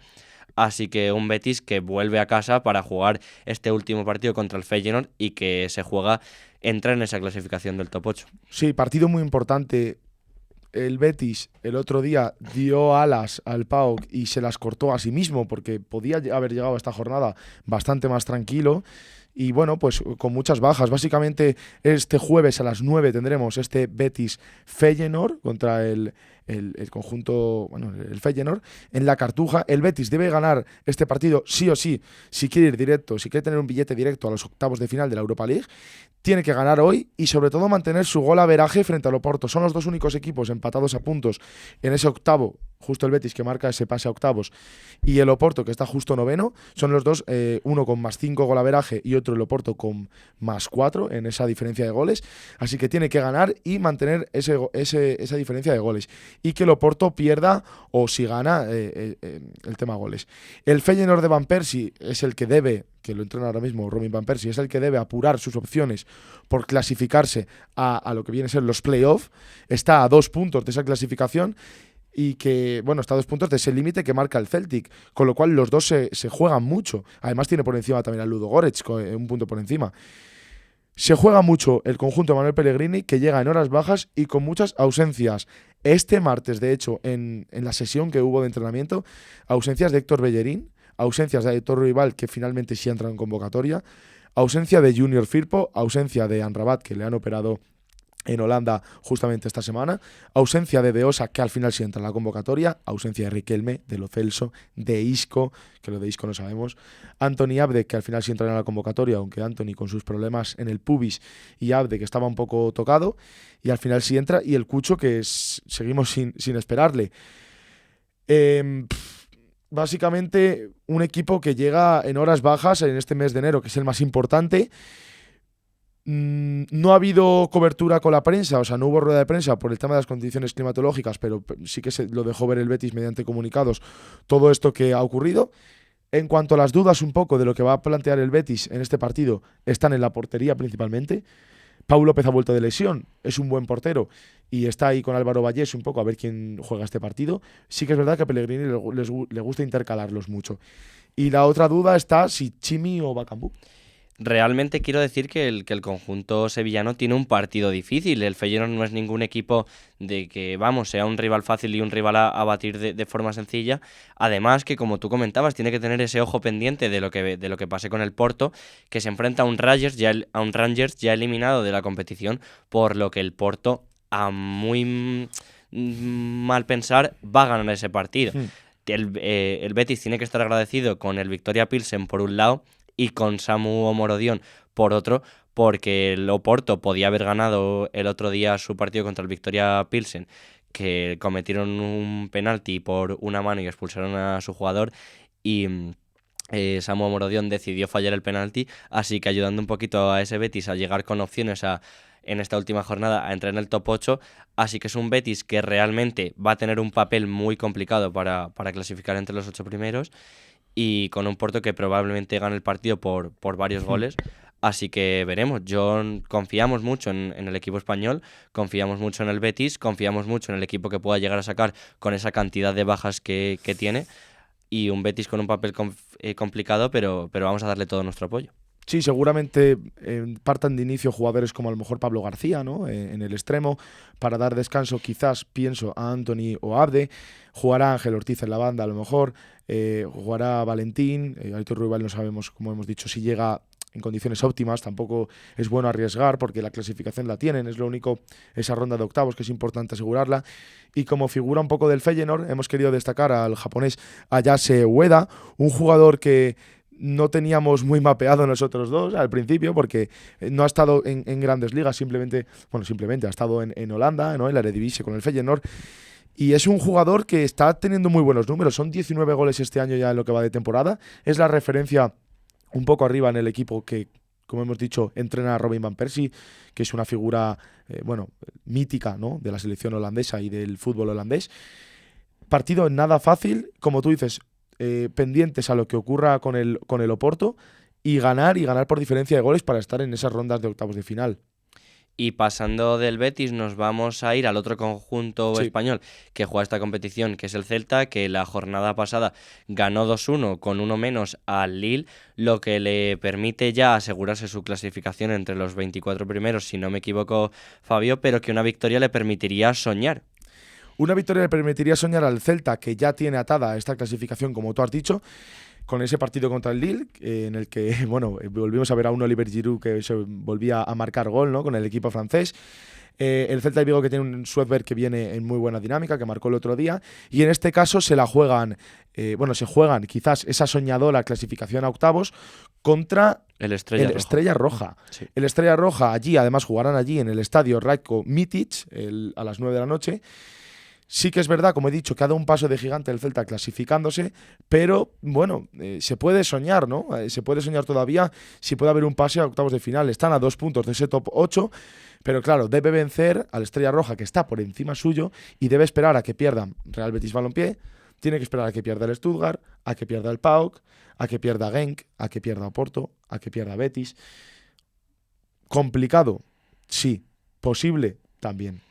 Así que un Betis que vuelve a casa para jugar este último partido contra el Feyenoord y que se juega entrar en esa clasificación del top 8. Sí, partido muy importante. El Betis el otro día dio alas al PAOK y se las cortó a sí mismo porque podía haber llegado a esta jornada bastante más tranquilo. Y bueno, pues con muchas bajas. Básicamente este jueves a las 9 tendremos este Betis Feyenoord contra el conjunto, bueno, el Feyenoord en la Cartuja. El Betis debe ganar este partido sí o sí si quiere ir directo, si quiere tener un billete directo a los octavos de final de la Europa League. Tiene que ganar hoy y sobre todo mantener su golaveraje frente al Oporto. Son los dos únicos equipos empatados a puntos en ese octavo, justo el Betis que marca ese pase a octavos y el Oporto que está justo noveno. Son los dos, uno con +5 golaveraje y otro el Oporto con +4 en esa diferencia de goles. Así que tiene que ganar y mantener esa diferencia de goles. Y que el Oporto pierda o si gana el tema goles. El Feyenoord de Van Persie es el que debe, que lo entrena ahora mismo Robin Van Persie, es el que debe apurar sus opciones por clasificarse a lo que viene a ser los playoffs. Está a 2 puntos de esa clasificación y que, bueno, está a 2 puntos de ese límite que marca el Celtic, con lo cual los dos se juegan mucho. Además tiene por encima también al Ludogorets, con un punto por encima. Se juega mucho el conjunto de Manuel Pellegrini, que llega en horas bajas y con muchas ausencias. Este martes, de hecho, en la sesión que hubo de entrenamiento, ausencias de Héctor Bellerín, ausencias de Aitor Rival, que finalmente sí entra en convocatoria, ausencia de Junior Firpo, ausencia de Amrabat, que le han operado en Holanda justamente esta semana, ausencia de Deosa, que al final sí entra en la convocatoria, ausencia de Riquelme, de Lo Celso, de Isco, que lo de Isco no sabemos, Anthony Abde, que al final sí entra en la convocatoria, aunque Anthony con sus problemas en el pubis y Abde, que estaba un poco tocado, y al final sí entra, y el Cucho, que seguimos sin esperarle. Básicamente un equipo que llega en horas bajas en este mes de enero, que es el más importante. No ha habido cobertura con la prensa, o sea, no hubo rueda de prensa por el tema de las condiciones climatológicas, pero sí que se lo dejó ver el Betis mediante comunicados todo esto que ha ocurrido. En cuanto a las dudas un poco de lo que va a plantear el Betis en este partido, están en la portería principalmente. Pau López ha vuelto de lesión, es un buen portero y está ahí con Álvaro Vallés un poco a ver quién juega este partido. Sí que es verdad que a Pellegrini le gusta intercalarlos mucho. Y la otra duda está si Chimi o Bakambu. Realmente quiero decir que el conjunto sevillano tiene un partido difícil. El Feyenoord no es ningún equipo de que, vamos, sea un rival fácil y un rival a batir de forma sencilla. Además que, como tú comentabas, tiene que tener ese ojo pendiente de lo que pase con el Porto, que se enfrenta a un Rangers ya eliminado de la competición, por lo que el Porto, a muy mal pensar, va a ganar ese partido. El Betis tiene que estar agradecido con el Victoria Pilsen por un lado y con Samu Omorodion por otro, porque el Oporto podía haber ganado el otro día su partido contra el Victoria Pilsen, que cometieron un penalti por una mano y expulsaron a su jugador, y Samu Omorodion decidió fallar el penalti, así que ayudando un poquito a ese Betis a llegar con opciones en esta última jornada a entrar en el top 8, así que es un Betis que realmente va a tener un papel muy complicado para clasificar entre los 8 primeros, y con un Porto que probablemente gane el partido por varios goles. Así que veremos. Confiamos mucho en el equipo español, confiamos mucho en el Betis, confiamos mucho en el equipo que pueda llegar a sacar con esa cantidad de bajas que tiene, y un Betis con un papel complicado, pero vamos a darle todo nuestro apoyo. Sí, seguramente partan de inicio jugadores como a lo mejor Pablo García, ¿no? En el extremo, para dar descanso quizás, pienso, a Anthony o Abde. Jugará Ángel Ortiz en la banda a lo mejor, jugará Valentín, Aitor Ruibal no sabemos, como hemos dicho, si llega en condiciones óptimas. Tampoco es bueno arriesgar porque la clasificación la tienen, es lo único, esa ronda de octavos que es importante asegurarla. Y como figura un poco del Feyenoord, hemos querido destacar al japonés Ayase Ueda, un jugador que no teníamos muy mapeado nosotros dos al principio, porque no ha estado en grandes ligas, simplemente ha estado en Holanda, ¿no? En la Eredivisie con el Feyenoord, y es un jugador que está teniendo muy buenos números. Son 19 goles este año ya en lo que va de temporada, es la referencia un poco arriba en el equipo que, como hemos dicho, entrena a Robin Van Persie, que es una figura mítica, ¿no? De la selección holandesa y del fútbol holandés. Partido nada fácil, como tú dices. pendientes a lo que ocurra con el Oporto y ganar por diferencia de goles para estar en esas rondas de octavos de final. Y pasando del Betis nos vamos a ir al otro conjunto español que juega esta competición, que es el Celta, que la jornada pasada ganó 2-1 con uno menos al Lille, lo que le permite ya asegurarse su clasificación entre los 24 primeros, si no me equivoco, Fabio, pero que una victoria le permitiría soñar. Una victoria le permitiría soñar al Celta, que ya tiene atada esta clasificación, como tú has dicho, con ese partido contra el Lille, en el que, bueno, volvimos a ver a un Oliver Giroud que se volvía a marcar gol, ¿no?, con el equipo francés. El Celta de Vigo, que tiene un Swedberg que viene en muy buena dinámica, que marcó el otro día, y en este caso se juegan quizás esa soñadora clasificación a octavos contra el Estrella Roja. Sí. El Estrella Roja allí, además jugarán allí en el estadio Ratko Mitic a las 9 de la noche. Sí que es verdad, como he dicho, que ha dado un paso de gigante el Celta clasificándose, pero bueno, se puede soñar, ¿no? Se puede soñar todavía si puede haber un pase a octavos de final. Están a 2 puntos de ese top 8, pero claro, debe vencer al Estrella Roja, que está por encima suyo, y debe esperar a que pierdan Real Betis Balompié, tiene que esperar a que pierda el Stuttgart, a que pierda el PAOK, a que pierda Genk, a que pierda Oporto, a que pierda Betis. ¿Complicado? Sí. ¿Posible? También.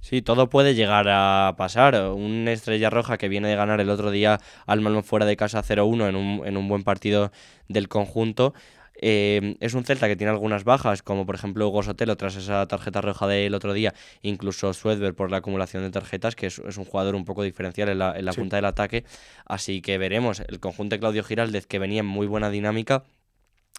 Sí, todo puede llegar a pasar. Un Estrella Roja que viene de ganar el otro día al Malmö fuera de casa 0-1 en un buen partido del conjunto. Es un Celta que tiene algunas bajas, como por ejemplo Hugo Sotelo tras esa tarjeta roja del otro día, incluso Swedberg por la acumulación de tarjetas, que es un jugador un poco diferencial en la punta del ataque. Así que veremos. El conjunto de Claudio Giraldez, que venía en muy buena dinámica,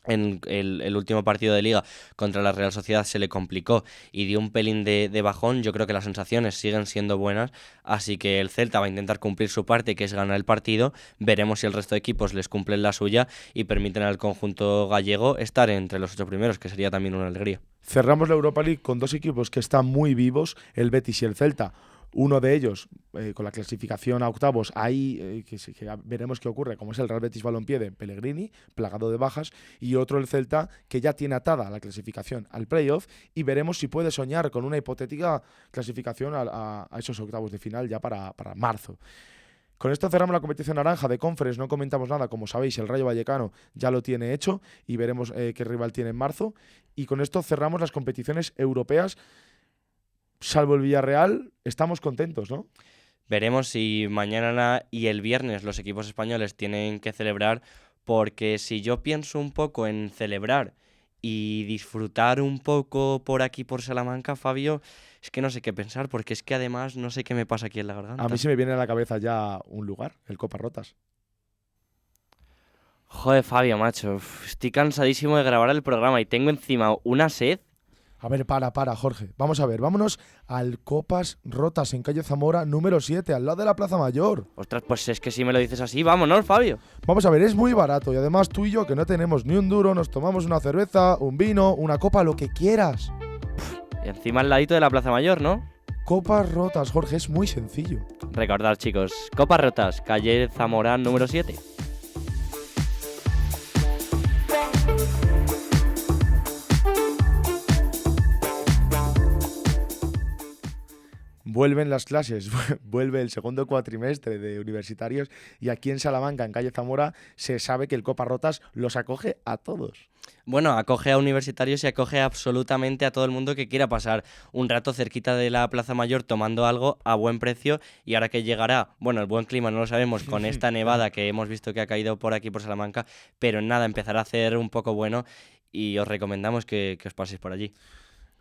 en el último partido de Liga contra la Real Sociedad se le complicó y dio un pelín de bajón. Yo creo que las sensaciones siguen siendo buenas, así que el Celta va a intentar cumplir su parte, que es ganar el partido. Veremos si el resto de equipos les cumplen la suya y permiten al conjunto gallego estar entre los 8 primeros, que sería también una alegría. Cerramos la Europa League con dos equipos que están muy vivos, el Betis y el Celta. Uno de ellos, con la clasificación a octavos, ahí que veremos qué ocurre, como es el Real Betis Balompié de Pellegrini, plagado de bajas, y otro el Celta, que ya tiene atada la clasificación al playoff, y veremos si puede soñar con una hipotética clasificación a esos octavos de final ya para marzo. Con esto cerramos la competición naranja de Conference, no comentamos nada, como sabéis el Rayo Vallecano ya lo tiene hecho y veremos qué rival tiene en marzo, y con esto cerramos las competiciones europeas. Salvo el Villarreal, estamos contentos, ¿no? Veremos si mañana y el viernes los equipos españoles tienen que celebrar, porque si yo pienso un poco en celebrar y disfrutar un poco por aquí, por Salamanca, Fabio, es que no sé qué pensar, porque es que además no sé qué me pasa aquí en la garganta. A mí se me viene a la cabeza ya un lugar, el Copas Rotas. Joder, Fabio, macho, estoy cansadísimo de grabar el programa y tengo encima una sed. A ver, para, Jorge. Vamos a ver, vámonos al Copas Rotas en calle Zamora número 7, al lado de la Plaza Mayor. Ostras, pues es que si me lo dices así, vámonos, Fabio. Vamos a ver, es muy barato y además tú y yo, que no tenemos ni un duro, nos tomamos una cerveza, un vino, una copa, lo que quieras. Y encima al ladito de la Plaza Mayor, ¿no? Copas Rotas, Jorge, es muy sencillo. Recordad, chicos, Copas Rotas, calle Zamora número 7. Vuelven las clases, vuelve el segundo cuatrimestre de universitarios y aquí en Salamanca, en calle Zamora, se sabe que el Copas Rotas los acoge a todos. Bueno, acoge a universitarios y acoge absolutamente a todo el mundo que quiera pasar un rato cerquita de la Plaza Mayor tomando algo a buen precio, y ahora que llegará, bueno, el buen clima no lo sabemos con esta nevada que hemos visto que ha caído por aquí por Salamanca, pero nada, empezará a hacer un poco bueno y os recomendamos que os paséis por allí.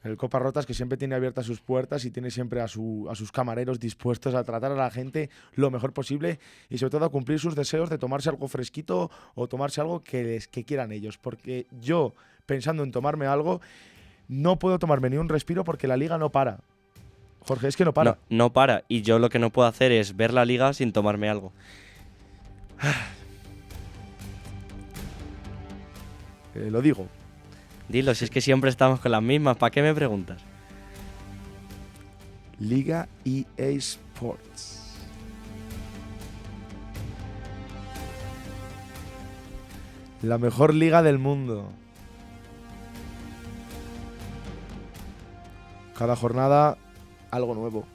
El Copas Rotas, que siempre tiene abiertas sus puertas y tiene siempre a sus camareros dispuestos a tratar a la gente lo mejor posible y sobre todo a cumplir sus deseos de tomarse algo fresquito o tomarse algo que quieran ellos. Porque yo, pensando en tomarme algo, no puedo tomarme ni un respiro porque la liga no para. Jorge, es que no para. No para. Y yo lo que no puedo hacer es ver la liga sin tomarme algo. Lo digo. Dilo, si es que siempre estamos con las mismas, ¿para qué me preguntas? Liga EA Sports. La mejor liga del mundo. Cada jornada, algo nuevo.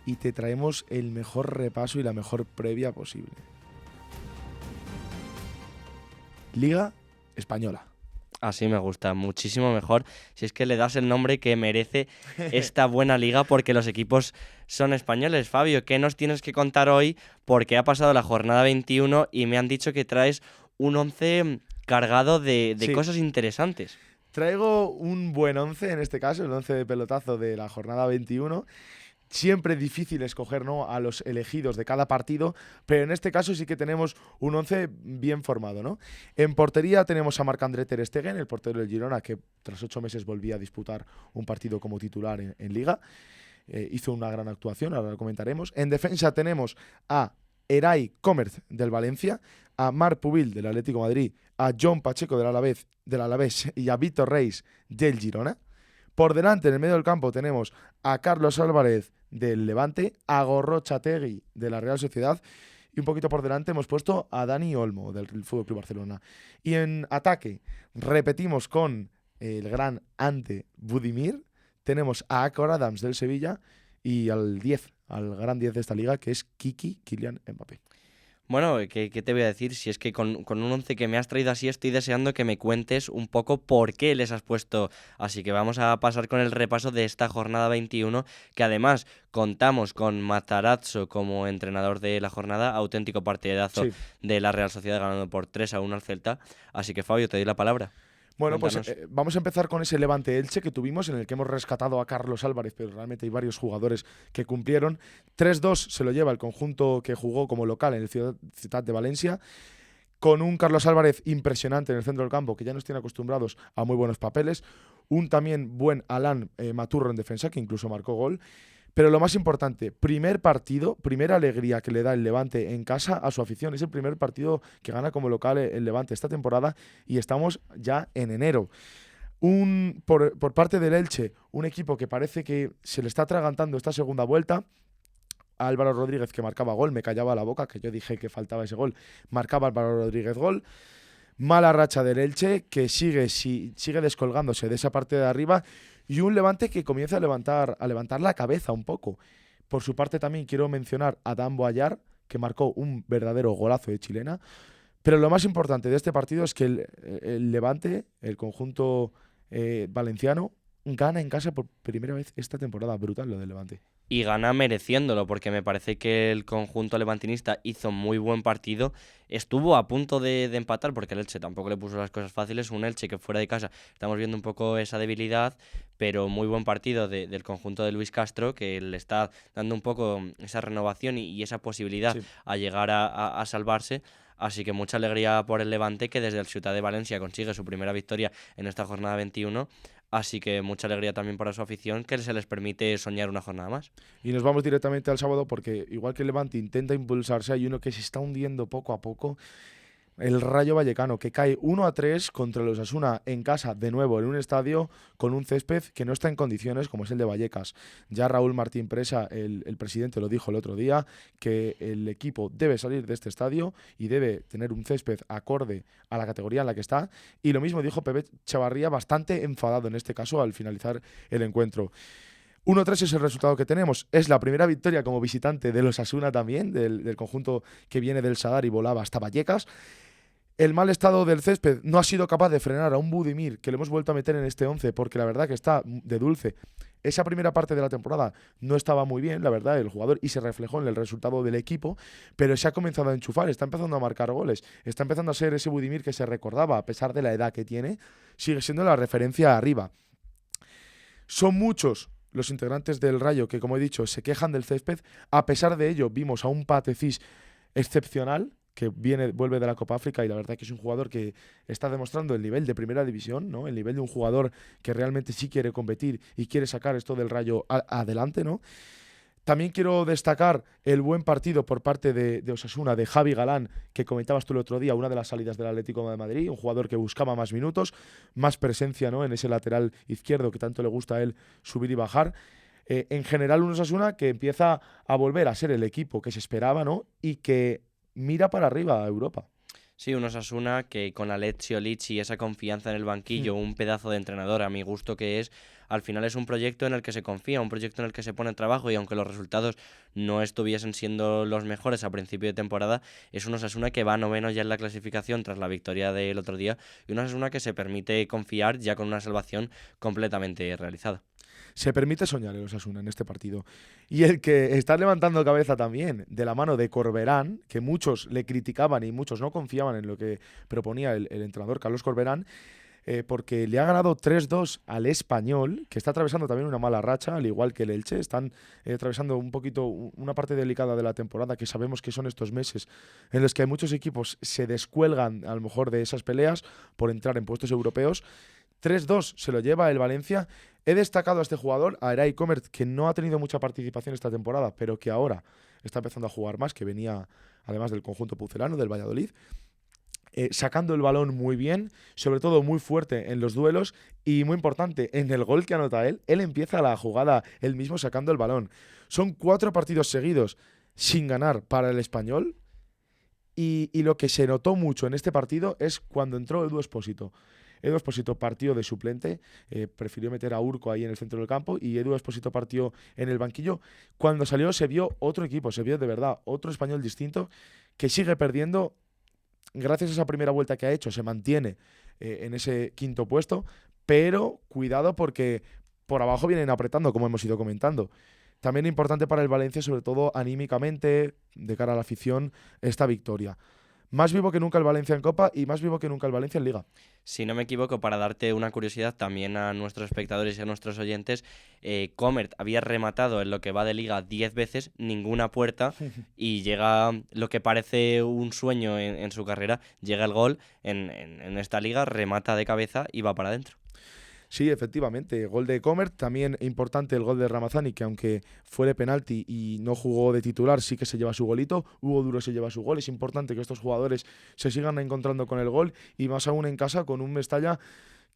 y te traemos el mejor repaso y la mejor previa posible. Liga Española. Así me gusta, muchísimo mejor. Si es que le das el nombre que merece esta buena liga, porque los equipos son españoles. Fabio, ¿qué nos tienes que contar hoy? Porque ha pasado la jornada 21 y me han dicho que traes un 11 cargado de Sí. cosas interesantes. Traigo un buen 11, en este caso, el 11 de pelotazo de la jornada 21. Siempre difícil escoger, ¿no?, a los elegidos de cada partido, pero en este caso sí que tenemos un 11 bien formado, ¿no? En portería tenemos a Marc-André ter Stegen, el portero del Girona, que tras 8 meses volvía a disputar un partido como titular en Liga. Hizo una gran actuación, ahora lo comentaremos. En defensa tenemos a Eray Comerz del Valencia, a Marc Pubil del Atlético de Madrid, a John Pacheco del Alavés y a Víctor Reis del Girona. Por delante, en el medio del campo, tenemos a Carlos Álvarez del Levante, a Gorrochategui de la Real Sociedad y un poquito por delante hemos puesto a Dani Olmo del FC Barcelona. Y en ataque repetimos con el gran Ante Budimir, tenemos a Akor Adams del Sevilla y al gran 10 de esta liga, que es Kylian Mbappé. Bueno, ¿qué te voy a decir? Si es que con un 11 que me has traído así, estoy deseando que me cuentes un poco por qué les has puesto así. Que vamos a pasar con el repaso de esta jornada 21, que además contamos con Matarazzo como entrenador de la jornada, auténtico partidazo de la Real Sociedad ganando por 3-1 al Celta. Así que, Fabio, te doy la palabra. Bueno, pues vamos a empezar con ese Levante-Elche que tuvimos, en el que hemos rescatado a Carlos Álvarez, pero realmente hay varios jugadores que cumplieron. 3-2 se lo lleva el conjunto que jugó como local en el Ciudad de Valencia, con un Carlos Álvarez impresionante en el centro del campo, que ya nos tiene acostumbrados a muy buenos papeles. Un también buen Alan Maturro en defensa, que incluso marcó gol. Pero lo más importante, primer partido, primera alegría que le da el Levante en casa a su afición. Es el primer partido que gana como local el Levante esta temporada y estamos ya en enero. Por parte del Elche, un equipo que parece que se le está atragantando esta segunda vuelta. Álvaro Rodríguez, que marcaba gol, me callaba la boca, que yo dije que faltaba ese gol. Marcaba Álvaro Rodríguez gol. Mala racha del Elche, que sigue descolgándose de esa parte de arriba, y un Levante que comienza a levantar la cabeza un poco. Por su parte también quiero mencionar a Dan Boyar, que marcó un verdadero golazo de chilena. Pero lo más importante de este partido es que el Levante, el conjunto valenciano, gana en casa por primera vez esta temporada. Brutal lo del Levante. Y gana mereciéndolo, porque me parece que el conjunto levantinista hizo muy buen partido. Estuvo a punto de empatar, porque el Elche tampoco le puso las cosas fáciles. Un Elche que fuera de casa estamos viendo un poco esa debilidad, pero muy buen partido del conjunto de Luis Castro, que le está dando un poco esa renovación y esa posibilidad a llegar a salvarse. Así que mucha alegría por el Levante, que desde el Ciudad de Valencia consigue su primera victoria en esta jornada 21. Así que mucha alegría también para su afición, que se les permite soñar una jornada más. Y nos vamos directamente al sábado porque, igual que el Levante intenta impulsarse, hay uno que se está hundiendo poco a poco. El Rayo Vallecano, que cae 1-3 contra los Osasuna en casa, de nuevo en un estadio con un césped que no está en condiciones, como es el de Vallecas. Ya Raúl Martín Presa, el presidente, lo dijo el otro día, que el equipo debe salir de este estadio y debe tener un césped acorde a la categoría en la que está. Y lo mismo dijo Pepe Chavarría, bastante enfadado en este caso al finalizar el encuentro. 1-3 es el resultado que tenemos. Es la primera victoria como visitante de los Osasuna también, del conjunto que viene del Sadar y volaba hasta Vallecas. El mal estado del césped no ha sido capaz de frenar a un Budimir, que le hemos vuelto a meter en este 11, porque la verdad que está de dulce. Esa primera parte de la temporada no estaba muy bien, la verdad, el jugador, y se reflejó en el resultado del equipo, pero se ha comenzado a enchufar, está empezando a marcar goles, está empezando a ser ese Budimir que se recordaba, a pesar de la edad que tiene, sigue siendo la referencia arriba. Son muchos los integrantes del Rayo que, como he dicho, se quejan del césped. A pesar de ello, vimos a un Patefis excepcional, que vuelve de la Copa África, y la verdad que es un jugador que está demostrando el nivel de primera división, ¿no? El nivel de un jugador que realmente sí quiere competir y quiere sacar esto del Rayo adelante, ¿no? También quiero destacar el buen partido por parte de Osasuna, de Javi Galán, que comentabas tú el otro día, una de las salidas del Atlético de Madrid, un jugador que buscaba más minutos, más presencia, ¿no?, en ese lateral izquierdo que tanto le gusta a él subir y bajar. En general, un Osasuna que empieza a volver a ser el equipo que se esperaba, ¿no?, y que mira para arriba a Europa. Sí, un Osasuna que con Alessio Lici y esa confianza en el banquillo, un pedazo de entrenador a mi gusto que es, al final es un proyecto en el que se confía, un proyecto en el que se pone trabajo y aunque los resultados no estuviesen siendo los mejores a principio de temporada, es un Osasuna que va noveno ya en la clasificación tras la victoria del otro día y un Osasuna que se permite confiar ya con una salvación completamente realizada. Se permite soñar el Osasuna en este partido. Y el que está levantando cabeza también, de la mano de Corberán, que muchos le criticaban y muchos no confiaban en lo que proponía el entrenador Carlos Corberán, porque le ha ganado 3-2 al Español, que está atravesando también una mala racha, al igual que el Elche. Están atravesando un poquito una parte delicada de la temporada, que sabemos que son estos meses en los que muchos equipos se descuelgan a lo mejor de esas peleas por entrar en puestos europeos. 3-2 se lo lleva el Valencia. He destacado a este jugador, a Eray Comert, que no ha tenido mucha participación esta temporada, pero que ahora está empezando a jugar más, que venía además del conjunto pucelano, del Valladolid. Sacando el balón muy bien, sobre todo muy fuerte en los duelos y muy importante, en el gol que anota él empieza la jugada él mismo sacando el balón. Son 4 partidos seguidos sin ganar para el Español y lo que se notó mucho en este partido es cuando entró Edu Espósito. Edu Espósito partió de suplente, prefirió meter a Urco ahí en el centro del campo y Edu Espósito partió en el banquillo. Cuando salió se vio otro equipo, se vio de verdad otro Español distinto que sigue perdiendo. Gracias a esa primera vuelta que ha hecho, se mantiene en ese quinto puesto, pero cuidado porque por abajo vienen apretando, como hemos ido comentando. También importante para el Valencia, sobre todo anímicamente, de cara a la afición, esta victoria. Más vivo que nunca el Valencia en Copa y más vivo que nunca el Valencia en Liga. Si no me equivoco, para darte una curiosidad también a nuestros espectadores y a nuestros oyentes, Comert había rematado en lo que va de liga 10 veces, ninguna puerta, y llega lo que parece un sueño en su carrera, llega el gol en esta liga, remata de cabeza y va para adentro. Sí, efectivamente, gol de Comert, también importante el gol de Ramazani, que aunque fue de penalti y no jugó de titular, sí que se lleva su golito. Hugo Duro se lleva su gol. Es importante que estos jugadores se sigan encontrando con el gol y más aún en casa con un Mestalla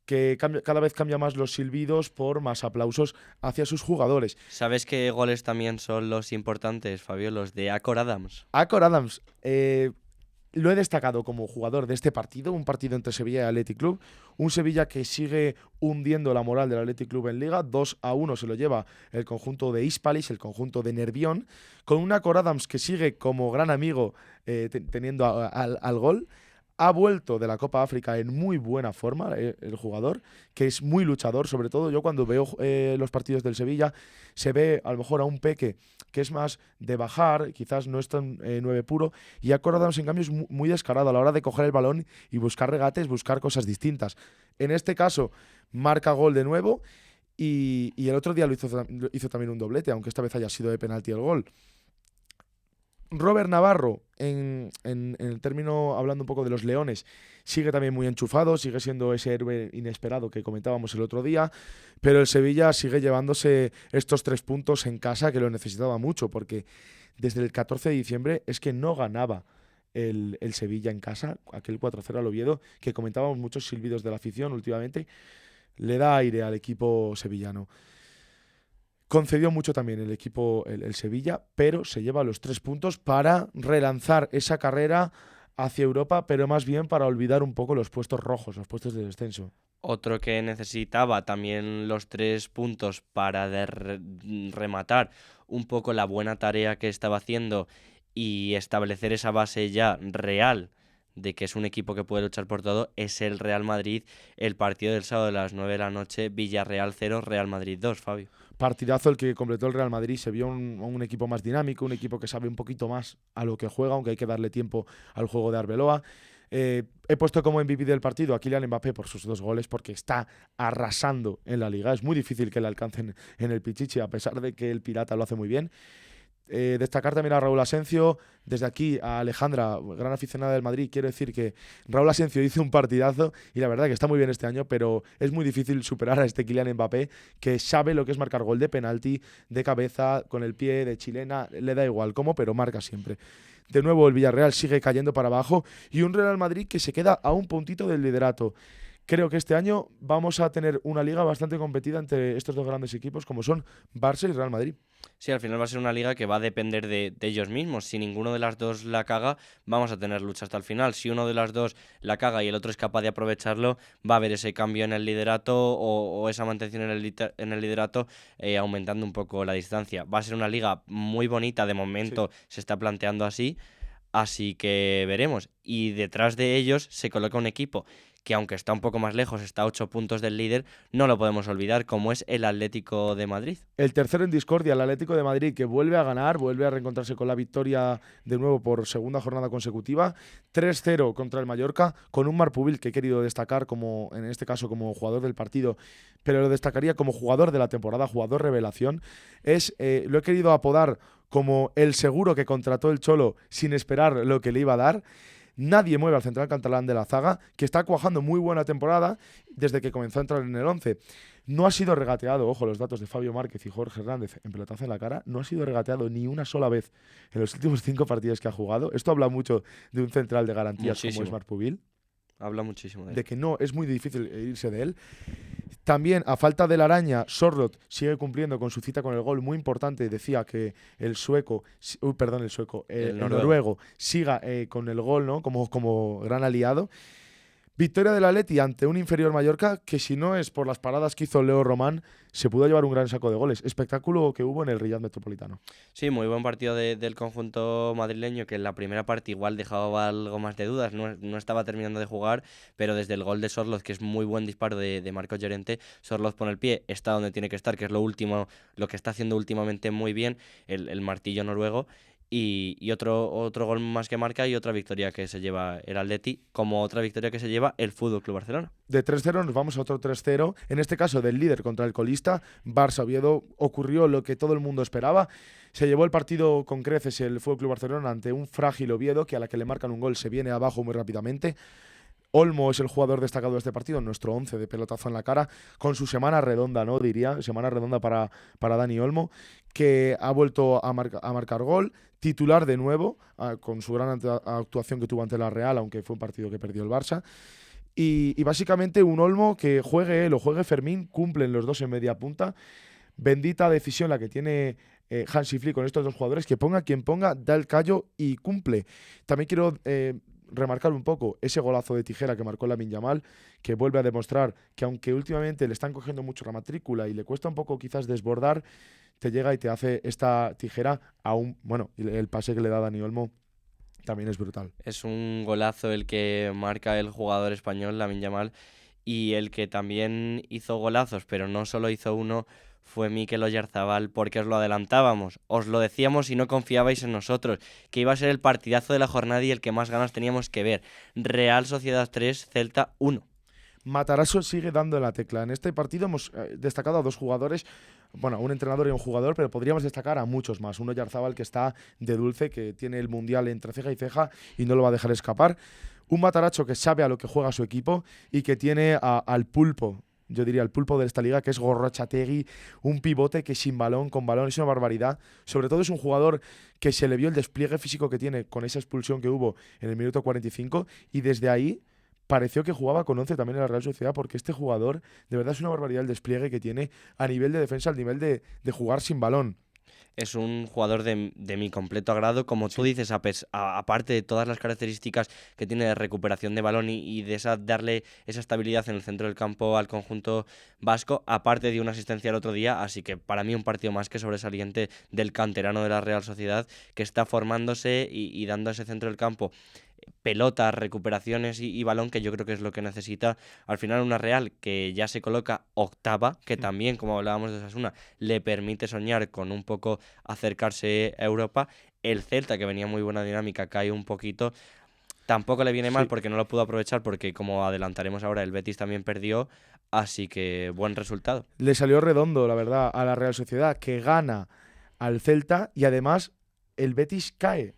que cada vez cambia más los silbidos por más aplausos hacia sus jugadores. ¿Sabes qué goles también son los importantes, Fabio? Los de Acor Adams. Acor Adams, lo he destacado como jugador de este partido, un partido entre Sevilla y Athletic Club, un Sevilla que sigue hundiendo la moral del Athletic Club en Liga, 2-1 se lo lleva el conjunto de Hispalis, el conjunto de Nervión, con un Acor Adams que sigue como gran amigo teniendo al gol. Ha vuelto de la Copa África en muy buena forma el jugador, que es muy luchador, sobre todo yo cuando veo los partidos del Sevilla, se ve a lo mejor a un Peque que es más de bajar, quizás no es tan 9 puro, y Acor Adams en cambio es muy descarado a la hora de coger el balón y buscar regates, buscar cosas distintas. En este caso marca gol de nuevo y el otro día lo hizo también un doblete, aunque esta vez haya sido de penalti el gol. Robert Navarro, en el término, hablando un poco de los Leones, sigue también muy enchufado, sigue siendo ese héroe inesperado que comentábamos el otro día, pero el Sevilla sigue llevándose estos 3 puntos en casa que lo necesitaba mucho, porque desde el 14 de diciembre es que no ganaba el Sevilla en casa, aquel 4-0 al Oviedo, que comentábamos muchos silbidos de la afición últimamente, le da aire al equipo sevillano. Concedió mucho también el equipo, el Sevilla, pero se lleva los 3 puntos para relanzar esa carrera hacia Europa, pero más bien para olvidar un poco los puestos rojos, los puestos de descenso. Otro que necesitaba también los 3 puntos para rematar un poco la buena tarea que estaba haciendo y establecer esa base ya real de que es un equipo que puede luchar por todo, es el Real Madrid. El partido del sábado a las 9 de la noche, Villarreal 0, Real Madrid 2, Fabio. Partidazo el que completó el Real Madrid, se vio un equipo más dinámico, un equipo que sabe un poquito más a lo que juega, aunque hay que darle tiempo al juego de Arbeloa. He puesto como MVP del partido a Kylian Mbappé por sus 2 goles, porque está arrasando en la Liga. Es muy difícil que le alcancen en el Pichichi, a pesar de que el Pirata lo hace muy bien. Destacar también a Raúl Asencio. Desde aquí a Alejandra, gran aficionada del Madrid, quiero decir que Raúl Asencio hizo un partidazo y la verdad que está muy bien este año, pero es muy difícil superar a este Kylian Mbappé, que sabe lo que es marcar gol de penalti, de cabeza, con el pie, de chilena, le da igual cómo, pero marca siempre. De nuevo el Villarreal sigue cayendo para abajo y un Real Madrid que se queda a un puntito del liderato. creo que este año vamos a tener una liga bastante competida entre estos dos grandes equipos como son Barça y Real Madrid. Sí, al final va a ser una liga que va a depender de ellos mismos. Si ninguno de las dos la caga, vamos a tener lucha hasta el final. Si uno de las dos la caga y el otro es capaz de aprovecharlo, va a haber ese cambio en el liderato o esa mantención en el liderato, aumentando un poco la distancia. Va a ser una liga muy bonita, de momento se está planteando así. Así que veremos. Y detrás de ellos se coloca un equipo que, aunque está un poco más lejos, está a 8 puntos del líder, no lo podemos olvidar, como es el Atlético de Madrid. El tercero en discordia, el Atlético de Madrid, que vuelve a ganar, vuelve a reencontrarse con la victoria de nuevo por segunda jornada consecutiva. 3-0 contra el Mallorca, con un Marc Pubil que he querido destacar como, en este caso, como jugador del partido, pero lo destacaría como jugador de la temporada, jugador revelación. Lo he querido apodar como el seguro que contrató el Cholo sin esperar lo que le iba a dar. Nadie mueve al central catalán de la zaga, que está cuajando muy buena temporada desde que comenzó a entrar en el 11. No ha sido regateado, ojo, los datos de Fabio Márquez y Jorge Hernández en pelotazo en la cara, no ha sido regateado ni una sola vez en los últimos 5 partidos que ha jugado. Esto habla mucho de un central de garantías como es Marc Pubil. Habla muchísimo de que no, es muy difícil irse de él. También, a falta de la araña, Sorloth sigue cumpliendo con su cita con el gol muy importante. Decía que el noruego siga con el gol, ¿no? Como gran aliado. Victoria del Atleti ante un inferior Mallorca que, si no es por las paradas que hizo Leo Román, se pudo llevar un gran saco de goles. Espectáculo que hubo en el Riyad Metropolitano. Sí, muy buen partido del conjunto madrileño, que en la primera parte igual dejaba algo más de dudas, no estaba terminando de jugar, pero desde el gol de Sorloth, que es muy buen disparo de Marcos Llorente, Sorloth pone el pie, está donde tiene que estar, que es lo que está haciendo últimamente muy bien el martillo noruego. Y otro gol más que marca y otra victoria que se lleva el Atleti, como otra victoria que se lleva el FC Barcelona. De 3-0 nos vamos a otro 3-0, en este caso del líder contra el colista, Barça-Oviedo. Ocurrió lo que todo el mundo esperaba, se llevó el partido con creces el FC Barcelona ante un frágil Oviedo que, a la que le marcan un gol, se viene abajo muy rápidamente. Olmo es el jugador destacado de este partido, nuestro 11 de pelotazo en la cara, con su semana redonda, ¿no? Diría, semana redonda para Dani Olmo, que ha vuelto a marcar gol, titular de nuevo, con su gran actuación que tuvo ante la Real, aunque fue un partido que perdió el Barça. Y básicamente un Olmo que juegue él o juegue Fermín, cumplen los dos en media punta. Bendita decisión la que tiene Hansi Flick con estos dos jugadores, que ponga quien ponga, da el callo y cumple. También quiero remarcar un poco ese golazo de tijera que marcó Lamine Yamal, que vuelve a demostrar que, aunque últimamente le están cogiendo mucho la matrícula y le cuesta un poco quizás desbordar, te llega y te hace esta tijera el pase que le da Dani Olmo también es brutal. Es un golazo el que marca el jugador español, Lamine Yamal, y el que también hizo golazos, pero no solo hizo uno, fue Mikel Oyarzabal, porque os lo adelantábamos, os lo decíamos y no confiabais en nosotros, que iba a ser el partidazo de la jornada y el que más ganas teníamos que ver. Real Sociedad 3, Celta 1. Matarazzo sigue dando en la tecla. En este partido hemos destacado a dos jugadores, bueno, un entrenador y un jugador, pero podríamos destacar a muchos más. Uno, Oyarzabal, que está de dulce, que tiene el Mundial entre ceja y ceja y no lo va a dejar escapar. Un Matarazzo que sabe a lo que juega su equipo y que tiene al pulpo, yo diría el pulpo de esta liga, que es Gorrotxategi, un pivote que sin balón, con balón, es una barbaridad. Sobre todo es un jugador que se le vio el despliegue físico que tiene con esa expulsión que hubo en el minuto 45 y desde ahí pareció que jugaba con 11 también en la Real Sociedad, porque este jugador de verdad es una barbaridad el despliegue que tiene a nivel de defensa, al nivel de jugar sin balón. Es un jugador de mi completo agrado, como tú dices, aparte de todas las características que tiene de recuperación de balón y de darle esa estabilidad en el centro del campo al conjunto vasco, aparte de una asistencia el otro día, así que para mí un partido más que sobresaliente del canterano de la Real Sociedad, que está formándose y dando a ese centro del campo pelotas, recuperaciones y balón, que yo creo que es lo que necesita al final una Real que ya se coloca octava, que también, como hablábamos de Osasuna, le permite soñar con un poco acercarse a Europa. El Celta, que venía muy buena dinámica, cae un poquito. Tampoco le viene mal porque no lo pudo aprovechar, porque, como adelantaremos ahora, el Betis también perdió, así que buen resultado. Le salió redondo, la verdad, a la Real Sociedad, que gana al Celta y además el Betis cae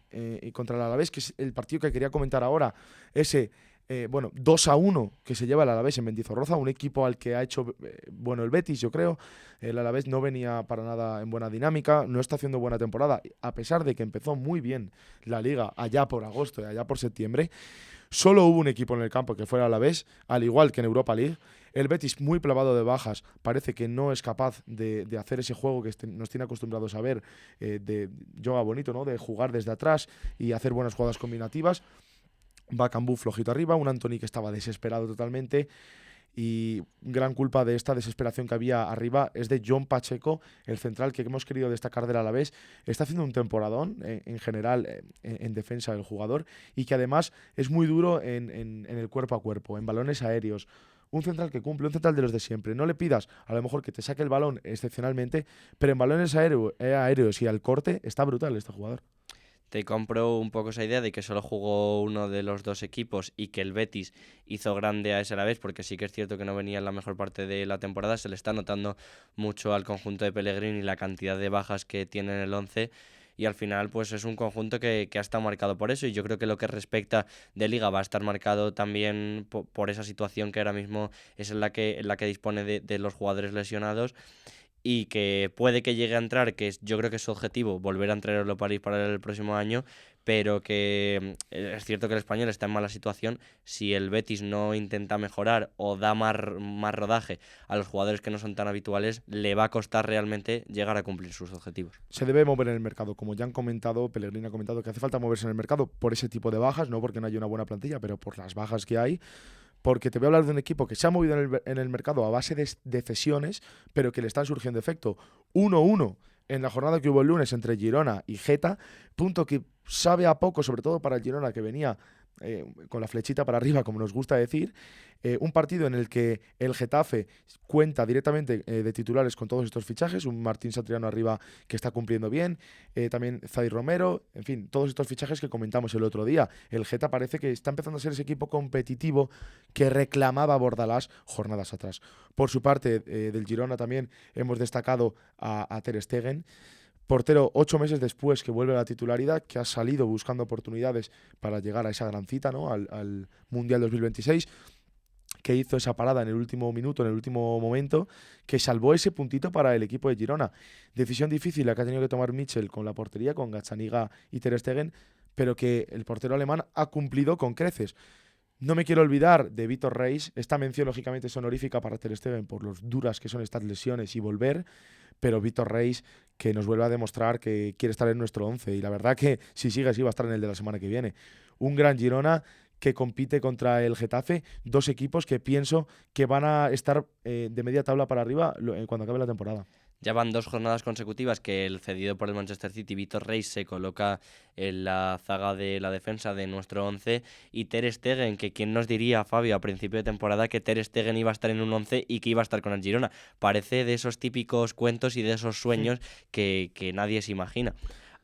contra el Alavés, que es el partido que quería comentar ahora. Ese 2-1 que se lleva el Alavés en Mendizorroza, un equipo al que ha hecho el Betis, yo creo. El Alavés no venía para nada en buena dinámica, no está haciendo buena temporada, a pesar de que empezó muy bien la Liga allá por agosto y allá por septiembre. Solo hubo un equipo en el campo que fuera el Alavés, al igual que en Europa League. El Betis, muy plagado de bajas, parece que no es capaz de hacer ese juego que nos tiene acostumbrados a ver, de yoga bonito, ¿no? De jugar desde atrás y hacer buenas jugadas combinativas. Va Cambú flojito arriba, un Antony que estaba desesperado totalmente. Y gran culpa de esta desesperación que había arriba es de John Pacheco, el central que hemos querido destacar del Alavés. Está haciendo un temporadón en general en defensa del jugador, y que además es muy duro en el cuerpo a cuerpo, en balones aéreos. Un central que cumple, un central de los de siempre. No le pidas a lo mejor que te saque el balón excepcionalmente, pero en balones aéreos y al corte está brutal este jugador. Te compro un poco esa idea de que solo jugó uno de los dos equipos y que el Betis hizo grande a ese Alavés, porque sí que es cierto que no venía en la mejor parte de la temporada. Se le está notando mucho al conjunto de Pellegrini la cantidad de bajas que tiene en el 11, y al final pues es un conjunto que ha estado marcado por eso, y yo creo que lo que respecta de Liga va a estar marcado también por esa situación que ahora mismo es en la que dispone de los jugadores lesionados, y que puede que llegue a entrar, yo creo que es su objetivo, volver a entrar a Europa League para el próximo año, pero que es cierto que el Español está en mala situación. Si el Betis no intenta mejorar o da más rodaje a los jugadores que no son tan habituales, le va a costar realmente llegar a cumplir sus objetivos. Se debe mover en el mercado, como ya han comentado, Pellegrini ha comentado que hace falta moverse en el mercado por ese tipo de bajas, no porque no haya una buena plantilla, pero por las bajas que hay. Porque te voy a hablar de un equipo que se ha movido en el mercado a base de cesiones, pero que le están surgiendo efecto. 1-1 en la jornada que hubo el lunes entre Girona y Geta, punto que sabe a poco, sobre todo para el Girona, que venía con la flechita para arriba, como nos gusta decir. Un partido en el que el Getafe cuenta directamente de titulares con todos estos fichajes, un Martín Satriano arriba que está cumpliendo bien, también Zay Romero, en fin, todos estos fichajes que comentamos el otro día. El Geta parece que está empezando a ser ese equipo competitivo que reclamaba Bordalás jornadas atrás. Por su parte, del Girona también hemos destacado a Ter Stegen, portero 8 meses después que vuelve a la titularidad, que ha salido buscando oportunidades para llegar a esa gran cita, ¿no? al Mundial 2026, que hizo esa parada en el último minuto, en el último momento, que salvó ese puntito para el equipo de Girona. Decisión difícil la que ha tenido que tomar Mitchell con la portería, con Gazzaniga y Ter Stegen, pero que el portero alemán ha cumplido con creces. No me quiero olvidar de Vítor Reis. Esta mención lógicamente es honorífica para Ter Stegen por los duras que son estas lesiones y volver, pero Vítor Reis que nos vuelve a demostrar que quiere estar en nuestro 11, y la verdad que si sigue así va a estar en el de la semana que viene. Un gran Girona que compite contra el Getafe, dos equipos que pienso que van a estar de media tabla para arriba cuando acabe la temporada. Ya van 2 jornadas consecutivas que el cedido por el Manchester City, Vítor Reis, se coloca en la zaga de la defensa de nuestro 11, y Ter Stegen, que quién nos diría, Fabio, a principio de temporada que Ter Stegen iba a estar en un 11 y que iba a estar con el Girona. Parece de esos típicos cuentos y de esos sueños que nadie se imagina.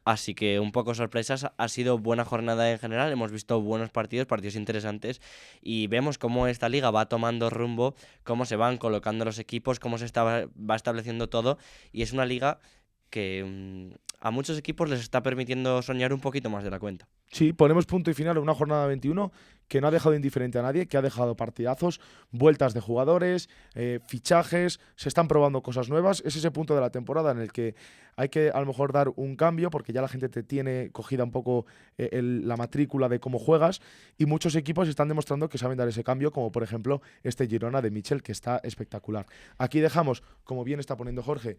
Así que un poco sorpresas, ha sido buena jornada en general, hemos visto buenos partidos interesantes, y vemos cómo esta liga va tomando rumbo, cómo se van colocando los equipos, cómo va estableciendo todo, y es una liga que a muchos equipos les está permitiendo soñar un poquito más de la cuenta. Sí, ponemos punto y final a una jornada 21 que no ha dejado indiferente a nadie, que ha dejado partidazos, vueltas de jugadores, fichajes, se están probando cosas nuevas. Es ese punto de la temporada en el que hay que a lo mejor dar un cambio, porque ya la gente te tiene cogida un poco la matrícula de cómo juegas, y muchos equipos están demostrando que saben dar ese cambio, como por ejemplo este Girona de Mitchell, que está espectacular. Aquí dejamos, como bien está poniendo Jorge,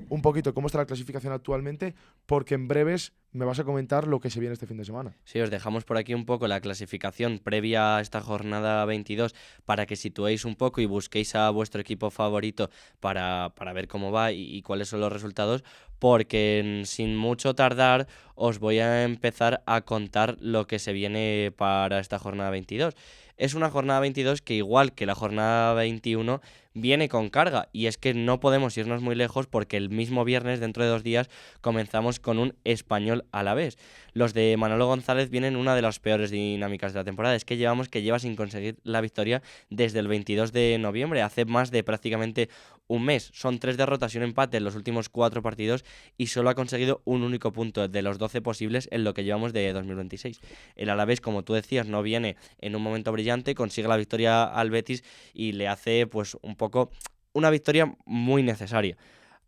un poquito cómo está la clasificación actualmente, porque en breves me vas a comentar lo que se viene este fin de semana. Sí, os dejamos por aquí un poco la clasificación previa a esta jornada 22 para que situéis un poco y busquéis a vuestro equipo favorito para ver cómo va y cuáles son los resultados, porque sin mucho tardar os voy a empezar a contar lo que se viene para esta jornada 22. Es una jornada 22 que, igual que la jornada 21, viene con carga, y es que no podemos irnos muy lejos porque el mismo viernes, dentro de 2 días, comenzamos con un Español Alavés. Los de Manolo González vienen una de las peores dinámicas de la temporada. Es que lleva sin conseguir la victoria desde el 22 de noviembre, hace más de prácticamente un mes. Son 3 derrotas y un empate en los últimos 4 partidos, y solo ha conseguido un único punto de los 12 posibles en lo que llevamos de 2026. El Alavés, como tú decías, no viene en un momento brillante, consigue la victoria al Betis y le hace pues un poco una victoria muy necesaria.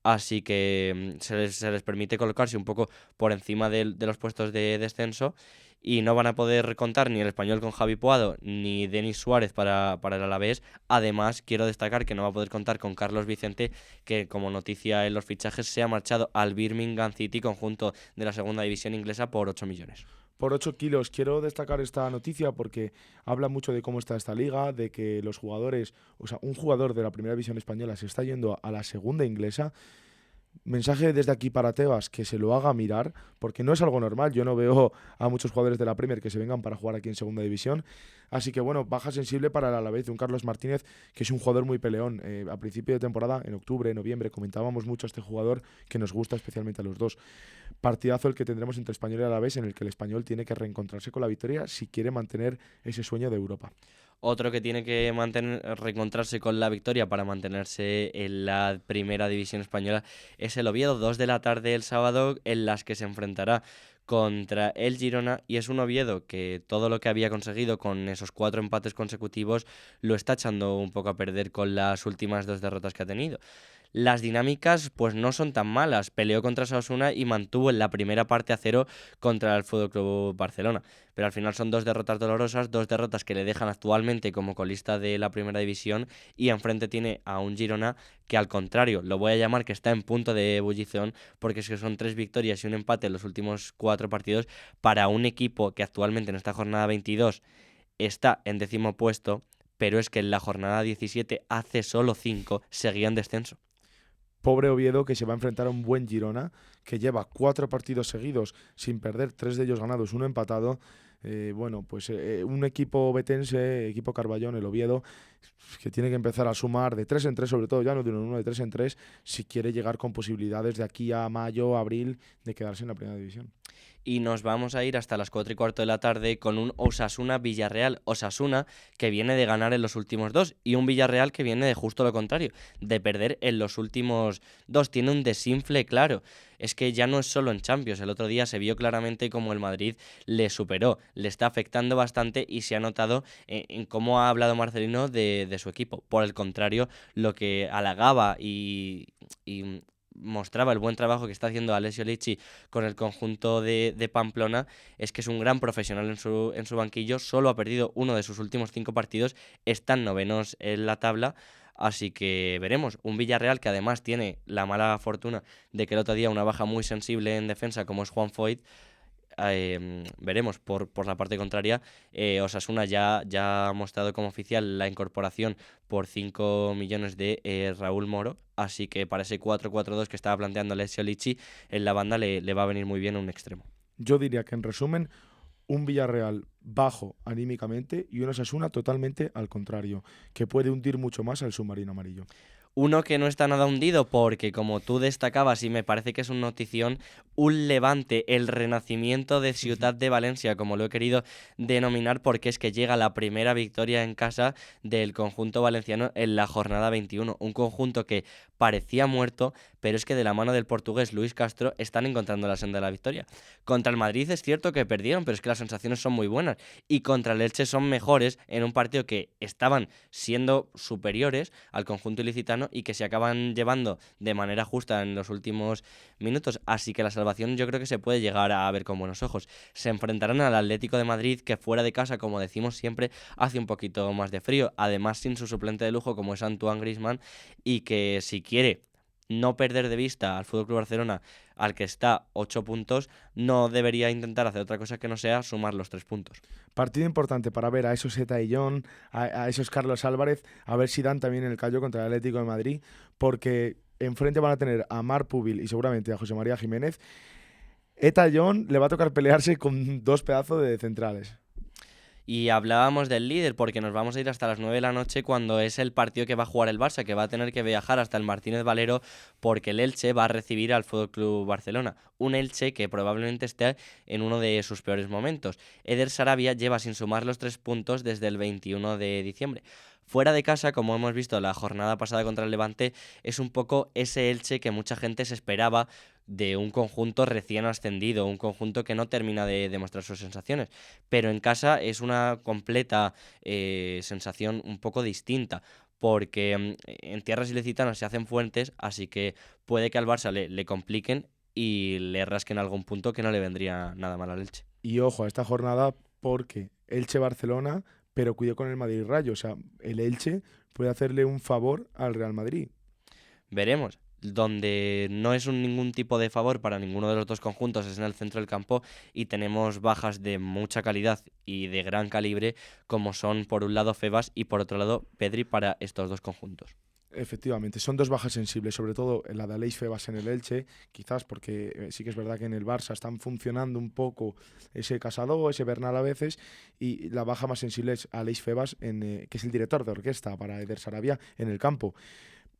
Así que se les permite colocarse un poco por encima de los puestos de descenso, y no van a poder contar ni el Español con Javi Puado ni Denis Suárez para el Alavés. Además, quiero destacar que no va a poder contar con Carlos Vicente, que como noticia en los fichajes se ha marchado al Birmingham City, conjunto de la segunda división inglesa, por 8 millones. Por 8 kilos. Quiero destacar esta noticia porque habla mucho de cómo está esta liga, de que los jugadores, o sea, un jugador de la primera división española se está yendo a la segunda inglesa. Mensaje desde aquí para Tebas, que se lo haga mirar, porque no es algo normal. Yo no veo a muchos jugadores de la Premier que se vengan para jugar aquí en segunda división. Así que bueno, baja sensible para el Alavés de un Carlos Martínez, que es un jugador muy peleón. A principio de temporada, en octubre, noviembre, comentábamos mucho a este jugador que nos gusta especialmente a los dos. Partidazo el que tendremos entre Español y Alavés, en el que el Español tiene que reencontrarse con la victoria si quiere mantener ese sueño de Europa. Otro que tiene que reencontrarse con la victoria para mantenerse en la primera división española es el Oviedo, 2 de la tarde el sábado, en las que se enfrentará contra el Girona, y es un Oviedo que todo lo que había conseguido con esos 4 empates consecutivos lo está echando un poco a perder con las últimas 2 derrotas que ha tenido. Las dinámicas pues no son tan malas. Peleó contra Osasuna y mantuvo en la primera parte a 0 contra el FC Barcelona. Pero al final son 2 derrotas dolorosas, 2 derrotas que le dejan actualmente como colista de la primera división, y enfrente tiene a un Girona que, al contrario, lo voy a llamar que está en punto de ebullición, porque es que son 3 victorias y un empate en los últimos 4 partidos para un equipo que actualmente en esta jornada 22 está en 10º puesto, pero es que en la jornada 17 hace solo 5 seguía en descenso. Pobre Oviedo, que se va a enfrentar a un buen Girona, que lleva 4 partidos seguidos sin perder, 3 de ellos ganados, 1 empatado. Un equipo betense, equipo Carballón, el Oviedo, que tiene que empezar a sumar de 3 en 3, sobre todo ya no de 1 en 1, de 3 en 3, si quiere llegar con posibilidades de aquí a mayo, abril, de quedarse en la primera división. Y nos vamos a ir hasta las 4:15 de la tarde con un Osasuna-Villarreal. Osasuna que viene de ganar en los últimos 2 y un Villarreal que viene de justo lo contrario, de perder en los últimos 2. Tiene un desinfle claro. Es que ya no es solo en Champions. El otro día se vio claramente cómo el Madrid le superó. Le está afectando bastante y se ha notado en cómo ha hablado Marcelino de su equipo. Por el contrario, lo que halagaba y mostraba el buen trabajo que está haciendo Alessio Licci con el conjunto de Pamplona es que es un gran profesional en su banquillo. Solo ha perdido uno de sus últimos 5 partidos, están novenos en la tabla. Así que veremos, un Villarreal que además tiene la mala fortuna de que el otro día una baja muy sensible en defensa como es Juan Foyth. Veremos por la parte contraria. Osasuna ya ha mostrado como oficial la incorporación por 5 millones de Raúl Moro, así que para ese 4-4-2 que estaba planteando Alessio Licci en la banda le va a venir muy bien un extremo. Yo diría que, en resumen, un Villarreal bajo anímicamente y un Osasuna totalmente al contrario, que puede hundir mucho más al submarino amarillo. Uno que no está nada hundido porque, como tú destacabas, y me parece que es una notición, un Levante, el renacimiento de Ciudad de Valencia, como lo he querido denominar, porque es que llega la primera victoria en casa del conjunto valenciano en la jornada 21. Un conjunto que parecía muerto, pero es que de la mano del portugués Luis Castro están encontrando la senda de la victoria. Contra el Madrid es cierto que perdieron, pero es que las sensaciones son muy buenas. Y contra el Elche son mejores en un partido que estaban siendo superiores al conjunto ilicitano y que se acaban llevando de manera justa en los últimos minutos, así que la salvación yo creo que se puede llegar a ver con buenos ojos. Se enfrentarán al Atlético de Madrid, que fuera de casa, como decimos siempre, hace un poquito más de frío, además sin su suplente de lujo como es Antoine Griezmann, y que si quiere no perder de vista al FC Barcelona, al que está 8 puntos, no debería intentar hacer otra cosa que no sea sumar los 3 puntos. Partido importante para ver a esos Eta y John, a esos Carlos Álvarez, a ver si dan también el callo contra el Atlético de Madrid, porque enfrente van a tener a Marc Pubil y seguramente a José María Jiménez. Eta y John le va a tocar pelearse con 2 pedazos de centrales. Y hablábamos del líder porque nos vamos a ir hasta las 9 de la noche cuando es el partido que va a jugar el Barça, que va a tener que viajar hasta el Martínez Valero porque el Elche va a recibir al FC Barcelona. Un Elche que probablemente esté en uno de sus peores momentos. Eder Sarabia lleva sin sumar los 3 puntos desde el 21 de diciembre. Fuera de casa, como hemos visto la jornada pasada contra el Levante, es un poco ese Elche que mucha gente se esperaba de un conjunto recién ascendido, un conjunto que no termina de demostrar sus sensaciones. Pero en casa es una completa sensación un poco distinta, porque en tierras ilicitanas se hacen fuertes, así que puede que al Barça le compliquen y le rasquen algún punto que no le vendría nada mal al Elche. Y ojo a esta jornada porque Elche-Barcelona, pero cuidado con el Madrid-Rayo. O sea, el Elche puede hacerle un favor al Real Madrid. Veremos. Donde no es ningún tipo de favor para ninguno de los dos conjuntos es en el centro del campo y tenemos bajas de mucha calidad y de gran calibre como son por un lado Febas y por otro lado Pedri para estos dos conjuntos. Efectivamente, son dos bajas sensibles, sobre todo la de Aleix Febas en el Elche, quizás porque sí que es verdad que en el Barça están funcionando un poco ese Casado, ese Bernal a veces, y la baja más sensible es Aleix Febas, que es el director de orquesta para Eder Sarabia en el campo.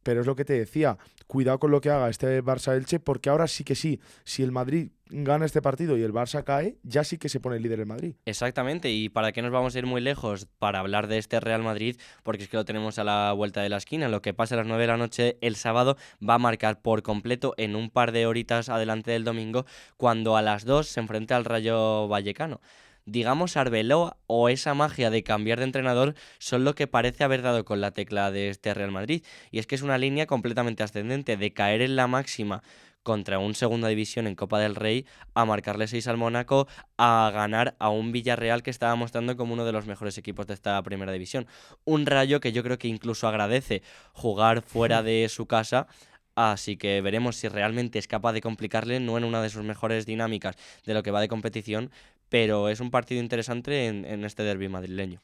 Pero es lo que te decía, cuidado con lo que haga este Barça-Elche, porque ahora sí que sí, si el Madrid gana este partido y el Barça cae, ya sí que se pone el líder el Madrid. Exactamente, y para qué nos vamos a ir muy lejos para hablar de este Real Madrid, porque es que lo tenemos a la vuelta de la esquina. Lo que pasa a las 9 de la noche el sábado va a marcar por completo en un par de horitas adelante del domingo, cuando a las 2 se enfrenta al Rayo Vallecano. Digamos, Arbeloa o esa magia de cambiar de entrenador son lo que parece haber dado con la tecla de este Real Madrid. Y es que es una línea completamente ascendente de caer en la máxima contra un segunda división en Copa del Rey, a marcarle 6 al Mónaco, a ganar a un Villarreal que estaba mostrando como uno de los mejores equipos de esta primera división. Un Rayo que yo creo que incluso agradece jugar fuera de su casa. Así que veremos si realmente es capaz de complicarle, no en una de sus mejores dinámicas de lo que va de competición, pero es un partido interesante en este derbi madrileño.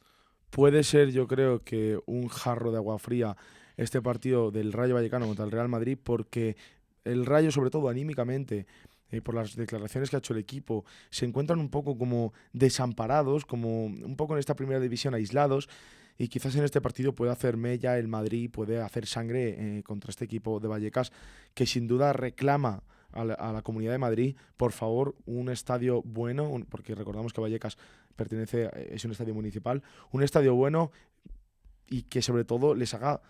Puede ser, yo creo, que un jarro de agua fría este partido del Rayo Vallecano contra el Real Madrid, porque el Rayo, sobre todo anímicamente, por las declaraciones que ha hecho el equipo, se encuentran un poco como desamparados, como un poco en esta primera división aislados, y quizás en este partido puede hacer mella el Madrid, puede hacer sangre contra este equipo de Vallecas, que sin duda reclama a la Comunidad de Madrid, por favor, un estadio bueno, porque recordamos que Vallecas es un estadio municipal, un estadio bueno y que sobre todo les haga,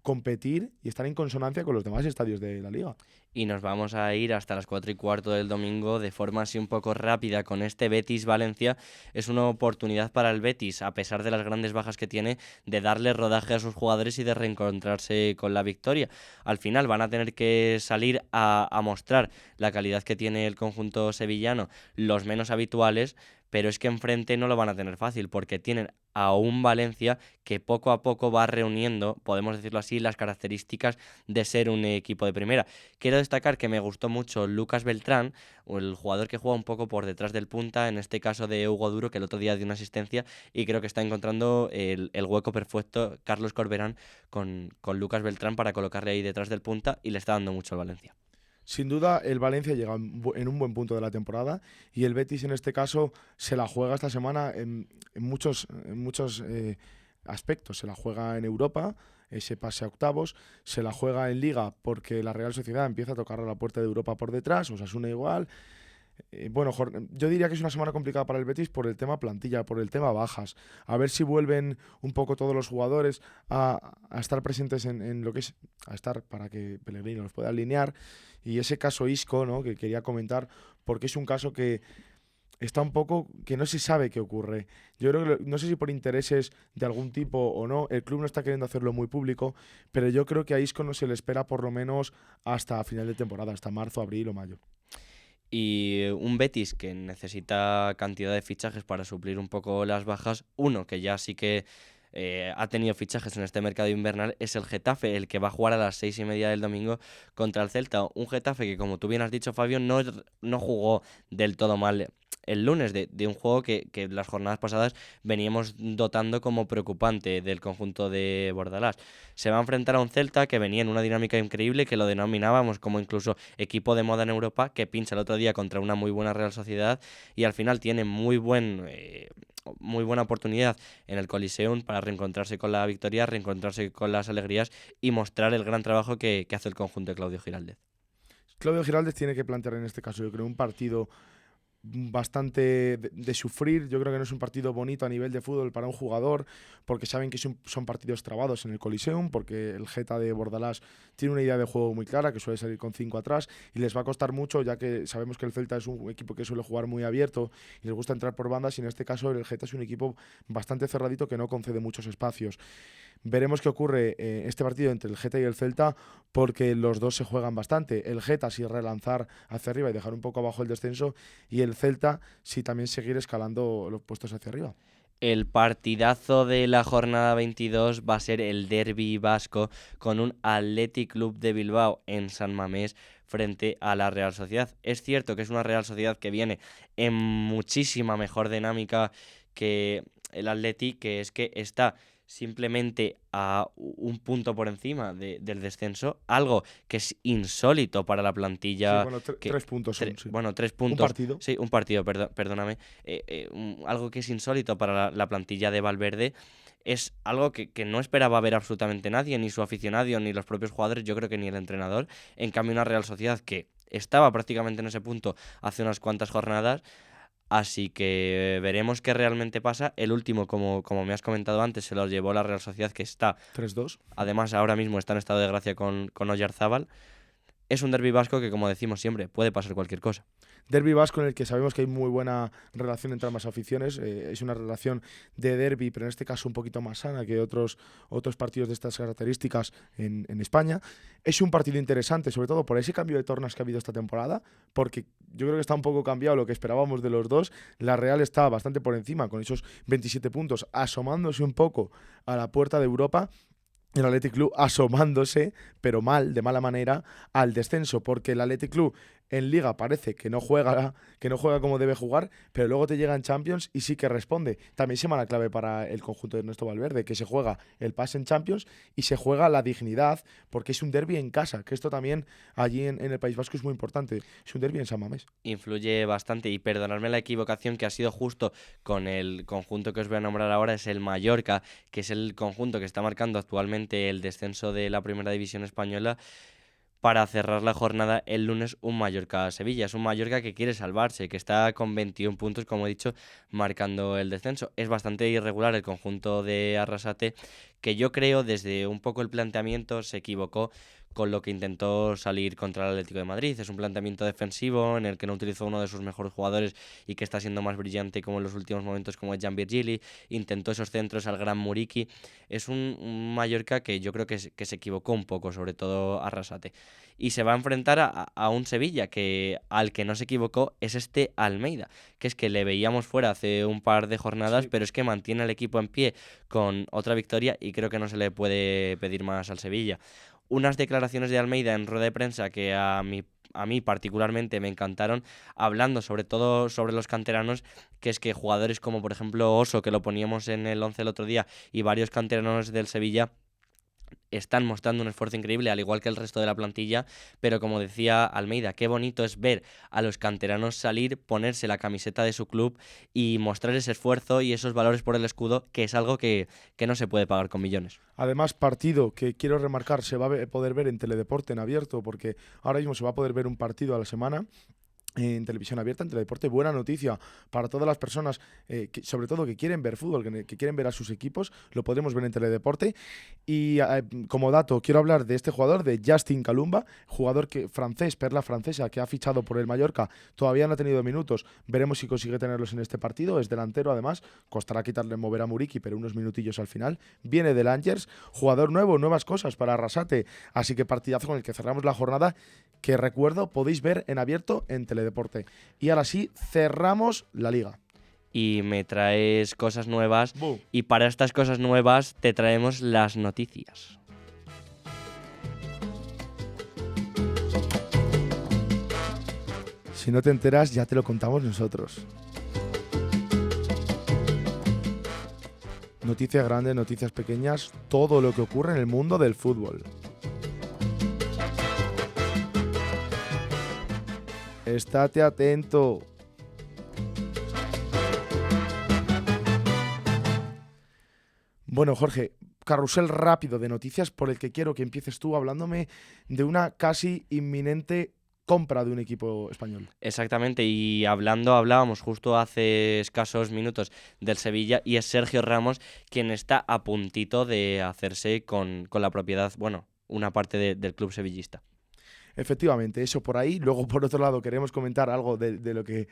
competir y estar en consonancia con los demás estadios de la liga. Y nos vamos a ir hasta las 4:15 del domingo de forma así un poco rápida con este Betis-Valencia. Es una oportunidad para el Betis, a pesar de las grandes bajas que tiene, de darle rodaje a sus jugadores y de reencontrarse con la victoria. Al final van a tener que salir a mostrar la calidad que tiene el conjunto sevillano, los menos habituales, pero es que enfrente no lo van a tener fácil porque tienen a un Valencia que poco a poco va reuniendo, podemos decirlo así, las características de ser un equipo de primera. Quiero destacar que me gustó mucho Lucas Beltrán, el jugador que juega un poco por detrás del punta, en este caso de Hugo Duro, que el otro día dio una asistencia, y creo que está encontrando el hueco perfecto Carlos Corberán con Lucas Beltrán para colocarle ahí detrás del punta y le está dando mucho al Valencia. Sin duda, el Valencia llega en un buen punto de la temporada y el Betis en este caso se la juega esta semana en muchos aspectos. Se la juega en Europa, ese pase a octavos, se la juega en Liga porque la Real Sociedad empieza a tocar a la puerta de Europa por detrás, Osasuna igual. Yo diría que es una semana complicada para el Betis por el tema plantilla, por el tema bajas. A ver si vuelven un poco todos los jugadores a estar presentes en lo que es, a estar para que Pellegrini los pueda alinear. Y ese caso Isco, ¿no?, que quería comentar, porque es un caso que está un poco que no se sabe qué ocurre. Yo creo que, no sé si por intereses de algún tipo o no, el club no está queriendo hacerlo muy público, pero yo creo que a Isco no se le espera por lo menos hasta final de temporada, hasta marzo, abril o mayo. Y un Betis que necesita cantidad de fichajes para suplir un poco las bajas. Uno que ya sí que ha tenido fichajes en este mercado invernal es el Getafe, el que va a jugar a las 6:30 del domingo contra el Celta. Un Getafe que, como tú bien has dicho, Fabio, no jugó del todo mal el lunes, de un juego que las jornadas pasadas veníamos dotando como preocupante del conjunto de Bordalás. Se va a enfrentar a un Celta que venía en una dinámica increíble, que lo denominábamos como incluso equipo de moda en Europa, que pincha el otro día contra una muy buena Real Sociedad y al final tiene muy buena oportunidad en el Coliseum para reencontrarse con la victoria, reencontrarse con las alegrías y mostrar el gran trabajo que hace el conjunto de Claudio Giraldez. Claudio Giraldez tiene que plantear en este caso, yo creo, un partido bastante de sufrir. Yo creo que no es un partido bonito a nivel de fútbol para un jugador, porque saben que son partidos trabados en el Coliseum, porque el Geta de Bordalás tiene una idea de juego muy clara, que suele salir con 5 atrás, y les va a costar mucho, ya que sabemos que el Celta es un equipo que suele jugar muy abierto y les gusta entrar por bandas, y en este caso el Geta es un equipo bastante cerradito que no concede muchos espacios. Veremos qué ocurre este partido entre el Geta y el Celta, porque los dos se juegan bastante. El Geta si relanzar hacia arriba y dejar un poco abajo el descenso, y el Celta si también seguir escalando los puestos hacia arriba. El partidazo de la jornada 22 va a ser el derbi vasco con un Athletic Club de Bilbao en San Mamés frente a la Real Sociedad. Es cierto que es una Real Sociedad que viene en muchísima mejor dinámica que el Athletic, que es que está simplemente a un punto por encima del descenso, algo que es insólito para la plantilla. Sí, bueno, 3 puntos son, sí. Bueno, 3 puntos. Un partido. Sí, un partido, perdóname. Algo que es insólito para la plantilla de Valverde. Es algo que no esperaba ver absolutamente nadie, ni su aficionado, ni los propios jugadores, yo creo que ni el entrenador. En cambio, una Real Sociedad que estaba prácticamente en ese punto hace unas cuantas jornadas. Así que veremos qué realmente pasa. El último, como me has comentado antes, se lo llevó la Real Sociedad, que está 3-2. Además, ahora mismo está en estado de gracia con Oyarzábal. Es un derbi vasco que, como decimos siempre, puede pasar cualquier cosa. Derbi vasco en el que sabemos que hay muy buena relación entre ambas aficiones. Es una relación de derbi, pero en este caso un poquito más sana que otros partidos de estas características en España. Es un partido interesante, sobre todo por ese cambio de tornas que ha habido esta temporada, porque yo creo que está un poco cambiado lo que esperábamos de los dos. La Real está bastante por encima, con esos 27 puntos, asomándose un poco a la puerta de Europa. El Athletic Club asomándose, pero mal, de mala manera, al descenso, porque el Athletic Club en Liga parece que no juega como debe jugar, pero luego te llega en Champions y sí que responde. También semana clave para el conjunto de Ernesto Valverde, que se juega el pase en Champions y se juega la dignidad, porque es un derbi en casa, que esto también allí en el País Vasco es muy importante. Es un derbi en San Mamés. Influye bastante, y perdonadme la equivocación, que ha sido justo con el conjunto que os voy a nombrar ahora, es el Mallorca, que es el conjunto que está marcando actualmente el descenso de la Primera División Española, para cerrar la jornada el lunes un Mallorca-Sevilla. Es un Mallorca que quiere salvarse, que está con 21 puntos, como he dicho, marcando el descenso. Es bastante irregular el conjunto de Arrasate, que yo creo desde un poco el planteamiento se equivocó con lo que intentó salir contra el Atlético de Madrid. Es un planteamiento defensivo en el que no utilizó uno de sus mejores jugadores y que está siendo más brillante como en los últimos momentos, como es Jan Virgili. Intentó esos centros al gran Muriqui. Es un Mallorca que yo creo que se equivocó un poco, sobre todo Arrasate. Y se va a enfrentar a un Sevilla que al que no se equivocó es este Almeida, que es que le veíamos fuera hace un par de jornadas, sí, pero es que mantiene al equipo en pie con otra victoria y creo que no se le puede pedir más al Sevilla. Unas declaraciones de Almeida en rueda de prensa que a mí particularmente me encantaron, hablando sobre todo sobre los canteranos, que es que jugadores como por ejemplo Oso, que lo poníamos en el 11 el otro día, y varios canteranos del Sevilla están mostrando un esfuerzo increíble, al igual que el resto de la plantilla, pero como decía Almeida, qué bonito es ver a los canteranos salir, ponerse la camiseta de su club y mostrar ese esfuerzo y esos valores por el escudo, que es algo que no se puede pagar con millones. Además, partido que quiero remarcar, se va a poder ver en Teledeporte en abierto, porque ahora mismo se va a poder ver un partido a la semana en televisión abierta, en Teledeporte. Buena noticia para todas las personas, sobre todo que quieren ver fútbol, que quieren ver a sus equipos. Lo podremos ver en Teledeporte. Y como dato, quiero hablar de este jugador, de Justin Kalumba, jugador francés, perla francesa, que ha fichado por el Mallorca. Todavía no ha tenido minutos. Veremos si consigue tenerlos en este partido. Es delantero, además. Costará quitarle mover a Muriqui, pero unos minutillos al final. Viene del Angers, jugador nuevo, nuevas cosas para Arrasate. Así que partidazo con el que cerramos la jornada, que recuerdo podéis ver en abierto en Teledeporte. Y ahora sí, cerramos la liga. Y me traes cosas nuevas. Y para estas cosas nuevas te traemos las noticias. Si no te enteras, ya te lo contamos nosotros. Noticias grandes, noticias pequeñas, todo lo que ocurre en el mundo del fútbol. Estate atento. Bueno, Jorge, carrusel rápido de noticias por el que quiero que empieces tú hablándome de una casi inminente compra de un equipo español. Exactamente, y hablábamos justo hace escasos minutos del Sevilla, y es Sergio Ramos quien está a puntito de hacerse con la propiedad, bueno, una parte del club sevillista. Efectivamente, eso por ahí. Luego, por otro lado, queremos comentar algo de lo que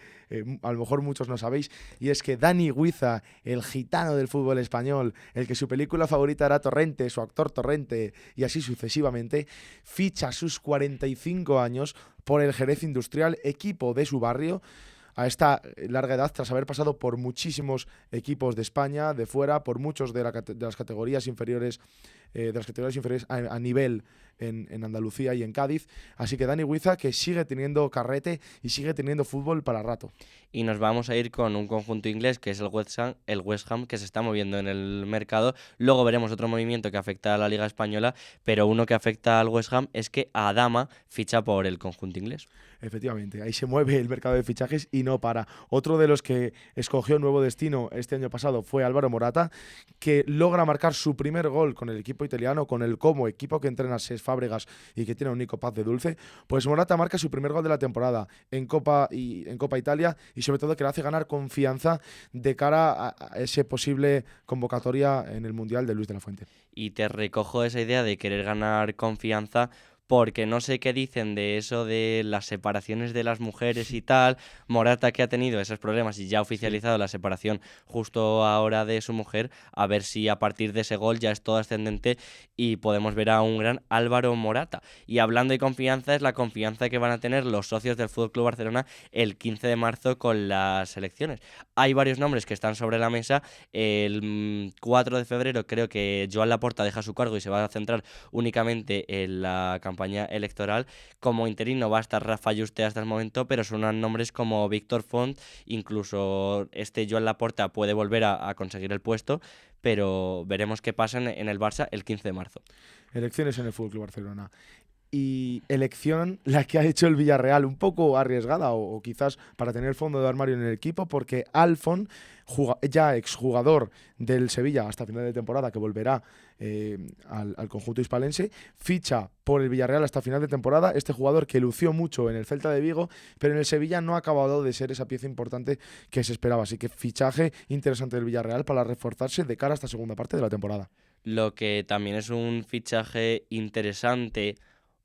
a lo mejor muchos no sabéis, y es que Dani Güiza, el gitano del fútbol español, el que su película favorita era Torrente, su actor Torrente, y así sucesivamente, ficha a sus 45 años por el Jerez Industrial, equipo de su barrio, a esta larga edad, tras haber pasado por muchísimos equipos de España, de fuera, por muchos de las categorías inferiores, a nivel en Andalucía y en Cádiz. Así que Dani Güiza, que sigue teniendo carrete y sigue teniendo fútbol para rato. Y nos vamos a ir con un conjunto inglés que es el West Ham, que se está moviendo en el mercado. Luego veremos otro movimiento que afecta a la Liga Española, pero uno que afecta al West Ham es que Adama ficha por el conjunto inglés. Efectivamente, ahí se mueve el mercado de fichajes y no para. Otro de los que escogió nuevo destino este año pasado fue Álvaro Morata, que logra marcar su primer gol con el equipo italiano, con el Como, equipo que entrena Cesc Fábregas y que tiene un Nico Paz de Dulce. Pues Morata marca su primer gol de la temporada en Copa Italia, y sobre todo que le hace ganar confianza de cara a ese posible convocatoria en el Mundial de Luis de la Fuente. Y te recojo esa idea de querer ganar confianza, porque no sé qué dicen de eso de las separaciones de las mujeres y tal. Morata, que ha tenido esos problemas y ya ha oficializado la separación justo ahora de su mujer, a ver si a partir de ese gol ya es todo ascendente y podemos ver a un gran Álvaro Morata. Y hablando de confianza, es la confianza que van a tener los socios del FC Barcelona el 15 de marzo con las elecciones. Hay varios nombres que están sobre la mesa. El 4 de febrero creo que Joan Laporta deja su cargo y se va a centrar únicamente en la campaña electoral. Como interino va a estar Rafa Juste hasta el momento, pero suenan nombres como Víctor Font, incluso Joan Laporta puede volver a conseguir el puesto, pero veremos qué pasa en el Barça el 15 de marzo. Elecciones en el FC Barcelona. Y elección la que ha hecho el Villarreal, un poco arriesgada o quizás para tener fondo de armario en el equipo, porque Alfon, ya exjugador del Sevilla hasta final de temporada, que volverá al conjunto hispalense, ficha por el Villarreal hasta final de temporada. Este jugador que lució mucho en el Celta de Vigo, pero en el Sevilla no ha acabado de ser esa pieza importante que se esperaba. Así que fichaje interesante del Villarreal para reforzarse de cara a esta segunda parte de la temporada. Lo que también es un fichaje interesante,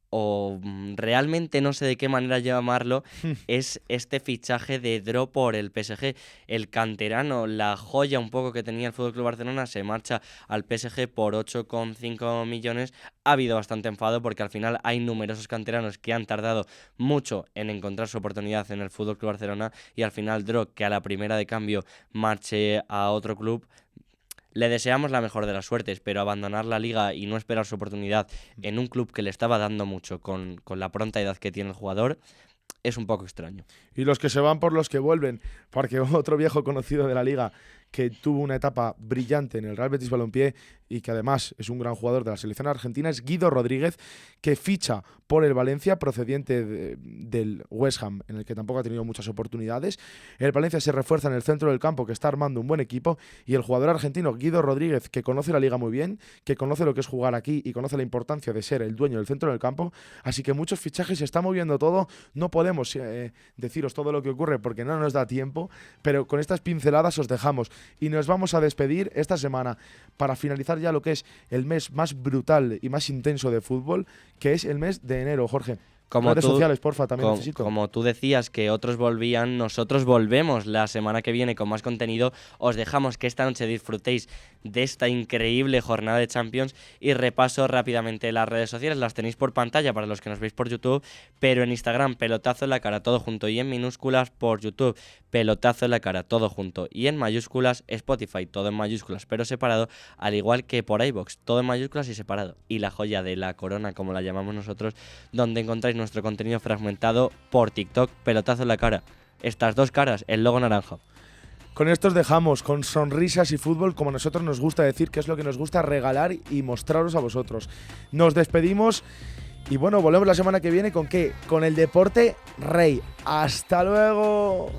o realmente no sé de qué manera llamarlo, es este fichaje de Dro por el PSG. El canterano, la joya un poco que tenía el FC Barcelona, se marcha al PSG por 8,5 millones. Ha habido bastante enfado porque al final hay numerosos canteranos que han tardado mucho en encontrar su oportunidad en el FC Barcelona, y al final Dro, que a la primera de cambio marche a otro club, le deseamos la mejor de las suertes, pero abandonar la liga y no esperar su oportunidad en un club que le estaba dando mucho con la pronta edad que tiene el jugador es un poco extraño. Y los que se van por los que vuelven, porque otro viejo conocido de la liga que tuvo una etapa brillante en el Real Betis Balompié y que además es un gran jugador de la selección argentina, es Guido Rodríguez, que ficha por el Valencia, procediente del West Ham, en el que tampoco ha tenido muchas oportunidades. El Valencia se refuerza en el centro del campo, que está armando un buen equipo, y el jugador argentino Guido Rodríguez, que conoce la liga muy bien, que conoce lo que es jugar aquí y conoce la importancia de ser el dueño del centro del campo. Así que muchos fichajes, se está moviendo todo. No podemos deciros todo lo que ocurre porque no nos da tiempo, pero con estas pinceladas os dejamos y nos vamos a despedir esta semana para finalizar ya lo que es el mes más brutal y más intenso de fútbol, que es el mes de enero, Jorge. Redes sociales, porfa, también necesito. Como tú decías que otros volvían, nosotros volvemos la semana que viene con más contenido. Os dejamos que esta noche disfrutéis de esta increíble jornada de Champions, y repaso rápidamente las redes sociales. Las tenéis por pantalla para los que nos veis por YouTube, pero en Instagram, Pelotazo en la Cara, todo junto y en minúsculas. Por YouTube, Pelotazo en la Cara, todo junto y en mayúsculas. Spotify, todo en mayúsculas pero separado, al igual que por iVoox, todo en mayúsculas y separado. Y la joya de la corona, como la llamamos nosotros, donde encontráis nuestro contenido fragmentado por TikTok, Pelotazo en la Cara. Estas dos caras, el logo naranja. Con esto os dejamos con sonrisas y fútbol, como a nosotros nos gusta decir, que es lo que nos gusta regalar y mostraros a vosotros. Nos despedimos y bueno, volvemos la semana que viene ¿con qué? Con el deporte rey. ¡Hasta luego!